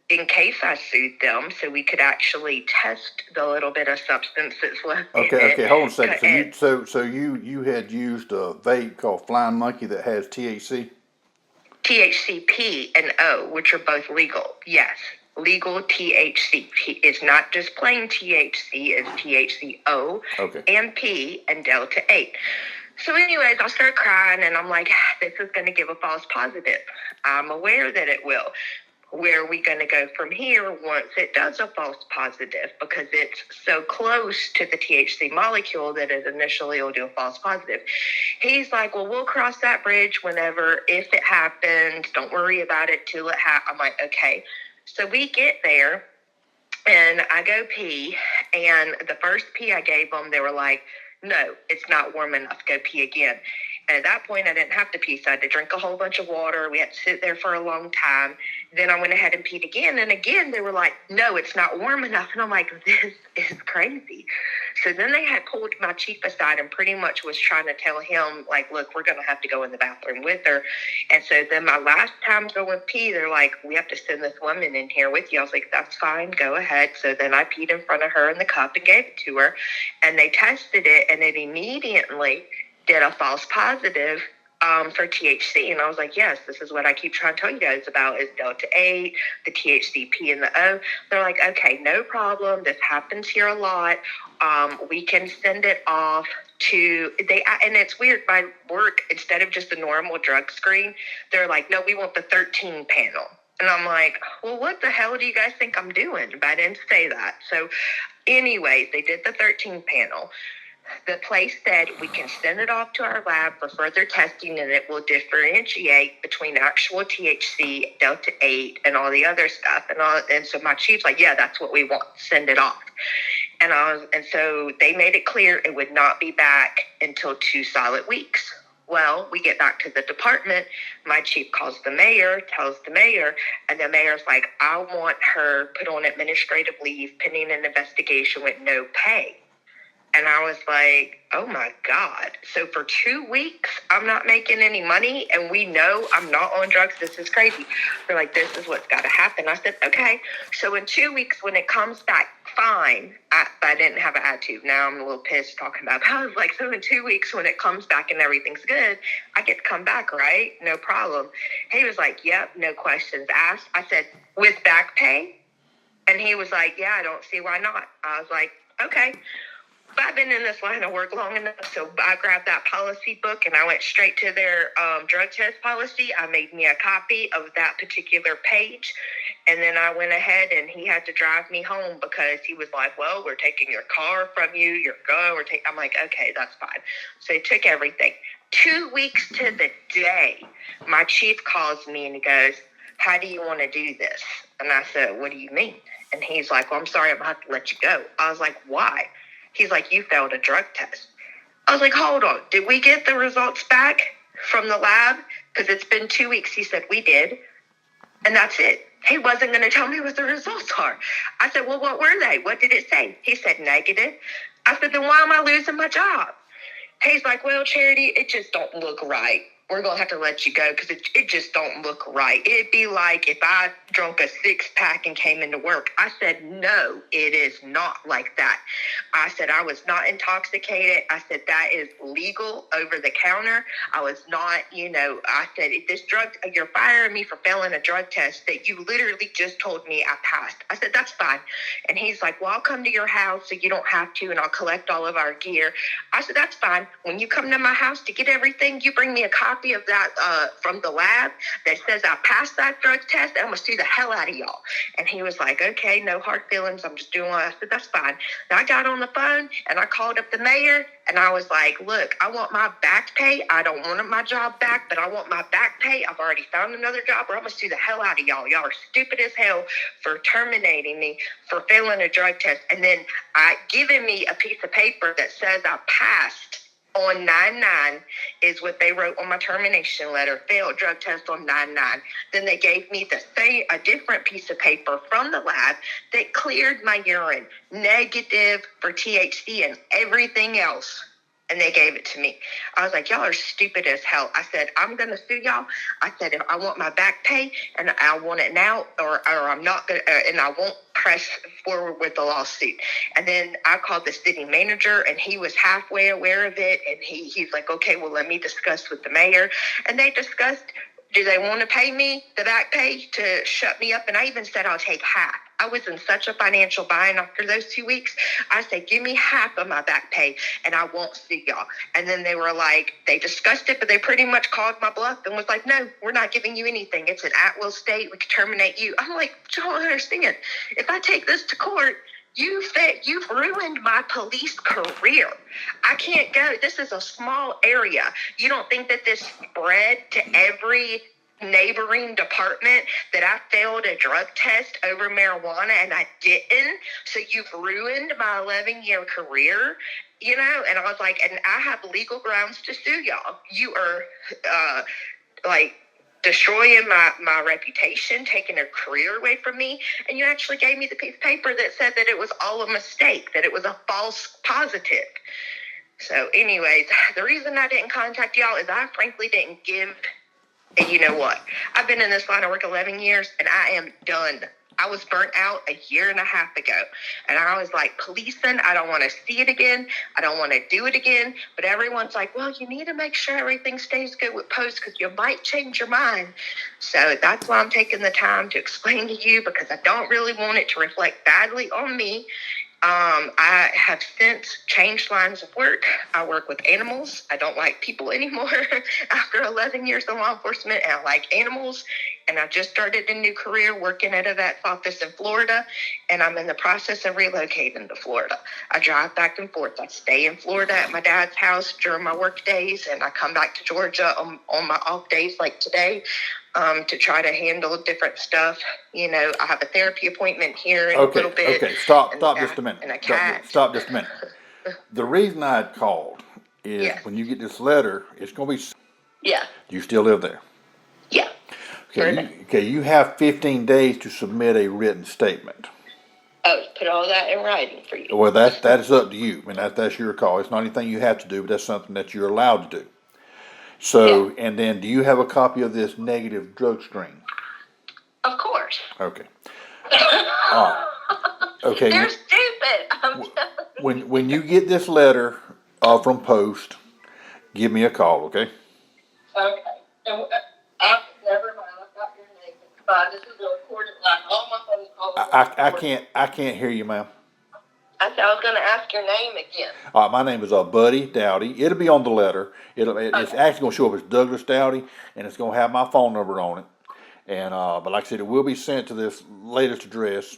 Speaker 4: In case I sued them, so we could actually test the little bit of substance that's left in it.
Speaker 3: Okay, hold on a second. So you had used a vape called Flying Monkey that has THC?
Speaker 4: THC, P, and O, which are both legal. Yes, legal THC. It's not just plain THC, it's THCO and P and Delta 8. So anyways, I start crying, and I'm like, this is going to give a false positive. I'm aware that it will. Where are we going to go from here once it does a false positive? Because it's so close to the THC molecule that it initially will do a false positive. He's like, well, we'll cross that bridge whenever, if it happens. Don't worry about it till it happens. I'm like, okay. So we get there, and I go pee, and the first pee I gave them, they were like, no, it's not warm enough. Go pee again. And at that point, I didn't have to pee, so I had to drink a whole bunch of water. We had to sit there for a long time. Then I went ahead and peed again. And again, they were like, no, it's not warm enough. And I'm like, this is crazy. So then they had pulled my chief aside and pretty much was trying to tell him, like, look, we're going to have to go in the bathroom with her. And so then my last time going pee, they're like, we have to send this woman in here with you. I was like, that's fine. Go ahead. So then I peed in front of her in the cup and gave it to her. And they tested it, and it immediately did a false positive for THC. And I was like, yes, this is what I keep trying to tell you guys about is Delta 8, the THC, P, and the O. They're like, okay, no problem. This happens here a lot. We can send it off to, and it's weird, my work, instead of just a normal drug screen, they're like, no, we want the 13 panel. And I'm like, well, what the hell do you guys think I'm doing? But I didn't say that. So anyways, they did the 13 panel. The place said we can send it off to our lab for further testing, and it will differentiate between actual THC, Delta 8, and all the other stuff. And so my chief's like, yeah, that's what we want. Send it off. And so they made it clear it would not be back until 2 solid weeks. Well, we get back to the department. My chief calls the mayor, tells the mayor, and the mayor's like, I want her put on administrative leave pending an investigation with no pay. And I was like, oh, my God. So for 2 weeks, I'm not making any money, and we know I'm not on drugs. This is crazy. They're like, this is what's got to happen. I said, okay. So in 2 weeks, when it comes back, fine. I didn't have an attitude. Now I'm a little pissed talking about it. I was like, so in 2 weeks, when it comes back and everything's good, I get to come back, right? No problem. He was like, yep, no questions asked. I said, with back pay? And he was like, yeah, I don't see why not. I was like, okay. I've been in this line of work long enough, so I grabbed that policy book and I went straight to their drug test policy. I made me a copy of that particular page, and then I went ahead and he had to drive me home because he was like, well, we're taking your car from you, your gun, I'm like, okay, that's fine. So he took everything. 2 weeks to the day, my chief calls me and he goes, how do you want to do this? And I said, what do you mean? And he's like, well, I'm sorry, I'm going to have to let you go. I was like, why? He's like, you failed a drug test. I was like, hold on. Did we get the results back from the lab? Because it's been 2 weeks. He said, we did. And that's it. He wasn't going to tell me what the results are. I said, well, what were they? What did it say? He said, negative. I said, then why am I losing my job? He's like, well, Charity, it just don't look right. We're going to have to let you go because it just don't look right. It'd be like if I drunk a 6-pack and came into work. I said, no, it is not like that. I said, I was not intoxicated. I said, that is legal over the counter. I was not, I said, if this drug, you're firing me for failing a drug test that you literally just told me I passed. I said, that's fine. And he's like, well, I'll come to your house so you don't have to, and I'll collect all of our gear. I said, that's fine. When you come to my house to get everything, you bring me a copy of that from the lab that says I passed that drug test, and I'm going to sue the hell out of y'all. And he was like, okay, no hard feelings. I'm just doing what I said. That's fine. And I got on the phone, and I called up the mayor, and I was like, look, I want my back pay. I don't want my job back, but I want my back pay. I've already found another job, or I'm going to sue the hell out of y'all. Y'all are stupid as hell for terminating me for failing a drug test, and then giving me a piece of paper that says I passed on 9/9 is what they wrote on my termination letter. Failed drug test on 9/9. Then they gave me a different piece of paper from the lab that cleared my urine, negative for THC and everything else. And they gave it to me. I was like, y'all are stupid as hell. I said, I'm going to sue y'all. I said, if I want my back pay and I want it now, or I'm not going to, and I won't press forward with the lawsuit. And then I called the city manager and he was halfway aware of it. And he's like, okay, well, let me discuss with the mayor. And they discussed, do they want to pay me the back pay to shut me up? And I even said, I'll take half. I was in such a financial bind after those 2 weeks. I said, give me half of my back pay and I won't sue y'all. And then they were like, they discussed it, but they pretty much called my bluff and was like, no, we're not giving you anything. It's an at-will state. We could terminate you. I'm like, you don't understand. If I take this to court, you've ruined my police career. I can't go. This is a small area. You don't think that this spread to every neighboring department that I failed a drug test over marijuana and I didn't? So you've ruined my 11-year career, you know? And I was like, and I have legal grounds to sue y'all. You are destroying my reputation, taking a career away from me. And you actually gave me the piece of paper that said that it was all a mistake, that it was a false positive. So anyways, the reason I didn't contact y'all is I frankly didn't give. And you know what? I've been in this line of work 11 years, and I am done. I was burnt out a year and a half ago. And I was like, policing, I don't want to see it again. I don't want to do it again. But everyone's like, well, you need to make sure everything stays good with post because you might change your mind. So that's why I'm taking the time to explain to you, because I don't really want it to reflect badly on me. I have since changed lines of work. I work with animals. I don't like people anymore after 11 years in law enforcement, and I like animals. And I just started a new career working at a vet's office in Florida, and I'm in the process of relocating to Florida. I drive back and forth. I stay in Florida at my dad's house during my work days, and I come back to Georgia on my off days like today. To try to handle different stuff. You know, I have a therapy appointment here in a little bit.
Speaker 3: Okay, stop just a minute.
Speaker 4: And a cat.
Speaker 3: Stop just a minute. The reason I had called is when you get this letter, it's going to be...
Speaker 4: Yeah.
Speaker 3: Do you still live there?
Speaker 4: Yeah.
Speaker 3: Okay, you have 15 days to submit a written statement.
Speaker 4: Oh, put all that in writing for you.
Speaker 3: Well, that is up to you. I mean, that's your call. It's not anything you have to do, but that's something that you're allowed to do. So, and then do you have a copy of this negative drug screen?
Speaker 4: Of course.
Speaker 3: Okay. All right. Okay.
Speaker 4: They're stupid.
Speaker 3: When you get this letter from Post, give me a call, okay?
Speaker 4: Okay. And, never mind. I've got your name. It's fine. This is a recorded line. All my phone calls.
Speaker 3: I can't hear you, ma'am.
Speaker 4: I said I was going to ask your name again.
Speaker 3: All right, my name is Buddy Dowdy. It'll be on the letter. It's actually going to show up as Douglas Dowdy, and it's going to have my phone number on it. And but like I said, it will be sent to this latest address.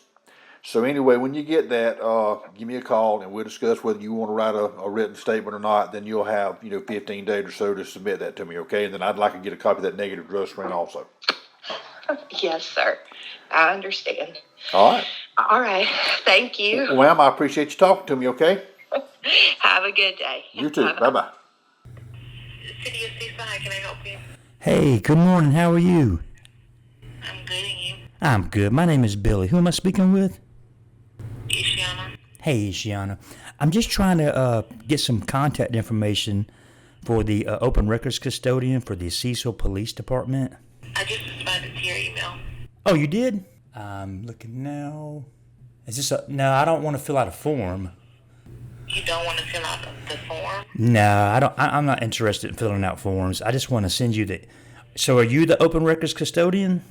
Speaker 3: So anyway, when you get that, give me a call, and we'll discuss whether you want to write a written statement or not. Then you'll have 15 days or so to submit that to me, okay? And then I'd like to get a copy of that negative drug screen also.
Speaker 4: Yes, sir. I understand.
Speaker 3: All right.
Speaker 4: All right. Thank you.
Speaker 3: Well, ma'am, I appreciate you talking to me, okay?
Speaker 4: Have a good day.
Speaker 3: You too. Bye-bye.
Speaker 4: City of CECIL, how can I help you?
Speaker 5: Hey, good morning. How are you?
Speaker 4: I'm good, and you?
Speaker 5: I'm good. My name is Billy. Who am I speaking with?
Speaker 4: Ishiana.
Speaker 5: Hey, Ishiana. I'm just trying to get some contact information for the open records custodian for the CECIL Police Department.
Speaker 4: I just responded to your email.
Speaker 5: Oh, you did? I'm looking now. Is this no, I don't want to fill out a form.
Speaker 4: You don't want to fill out the form?
Speaker 5: No, I don't. I'm not interested in filling out forms. I just want to send you the... So are you the open records custodian?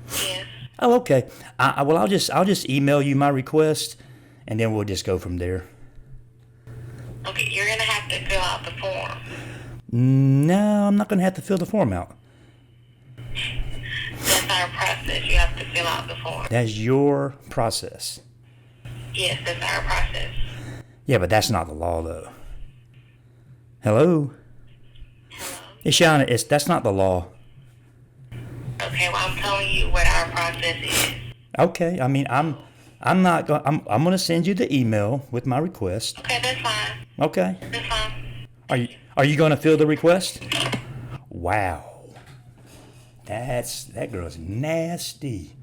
Speaker 4: Yes.
Speaker 5: Oh, okay. Well, I'll just email you my request, and then we'll just go from there.
Speaker 4: Okay, you're going to have to fill out the form.
Speaker 5: No, I'm not going to have to fill the form out.
Speaker 4: That's our process. You have to fill out the form.
Speaker 5: That's your process.
Speaker 4: Yes, that's our process.
Speaker 5: Yeah, but that's not the law, though. Hello?
Speaker 4: Hello?
Speaker 5: Ishana, that's not the law.
Speaker 4: Okay, well, I'm telling you what our process is.
Speaker 5: Okay, I mean, I'm not going. I'm going to send you the email with my request.
Speaker 4: Okay, that's fine.
Speaker 5: Okay.
Speaker 4: That's fine.
Speaker 5: Are you going to fill the request? Wow. That girl's nasty.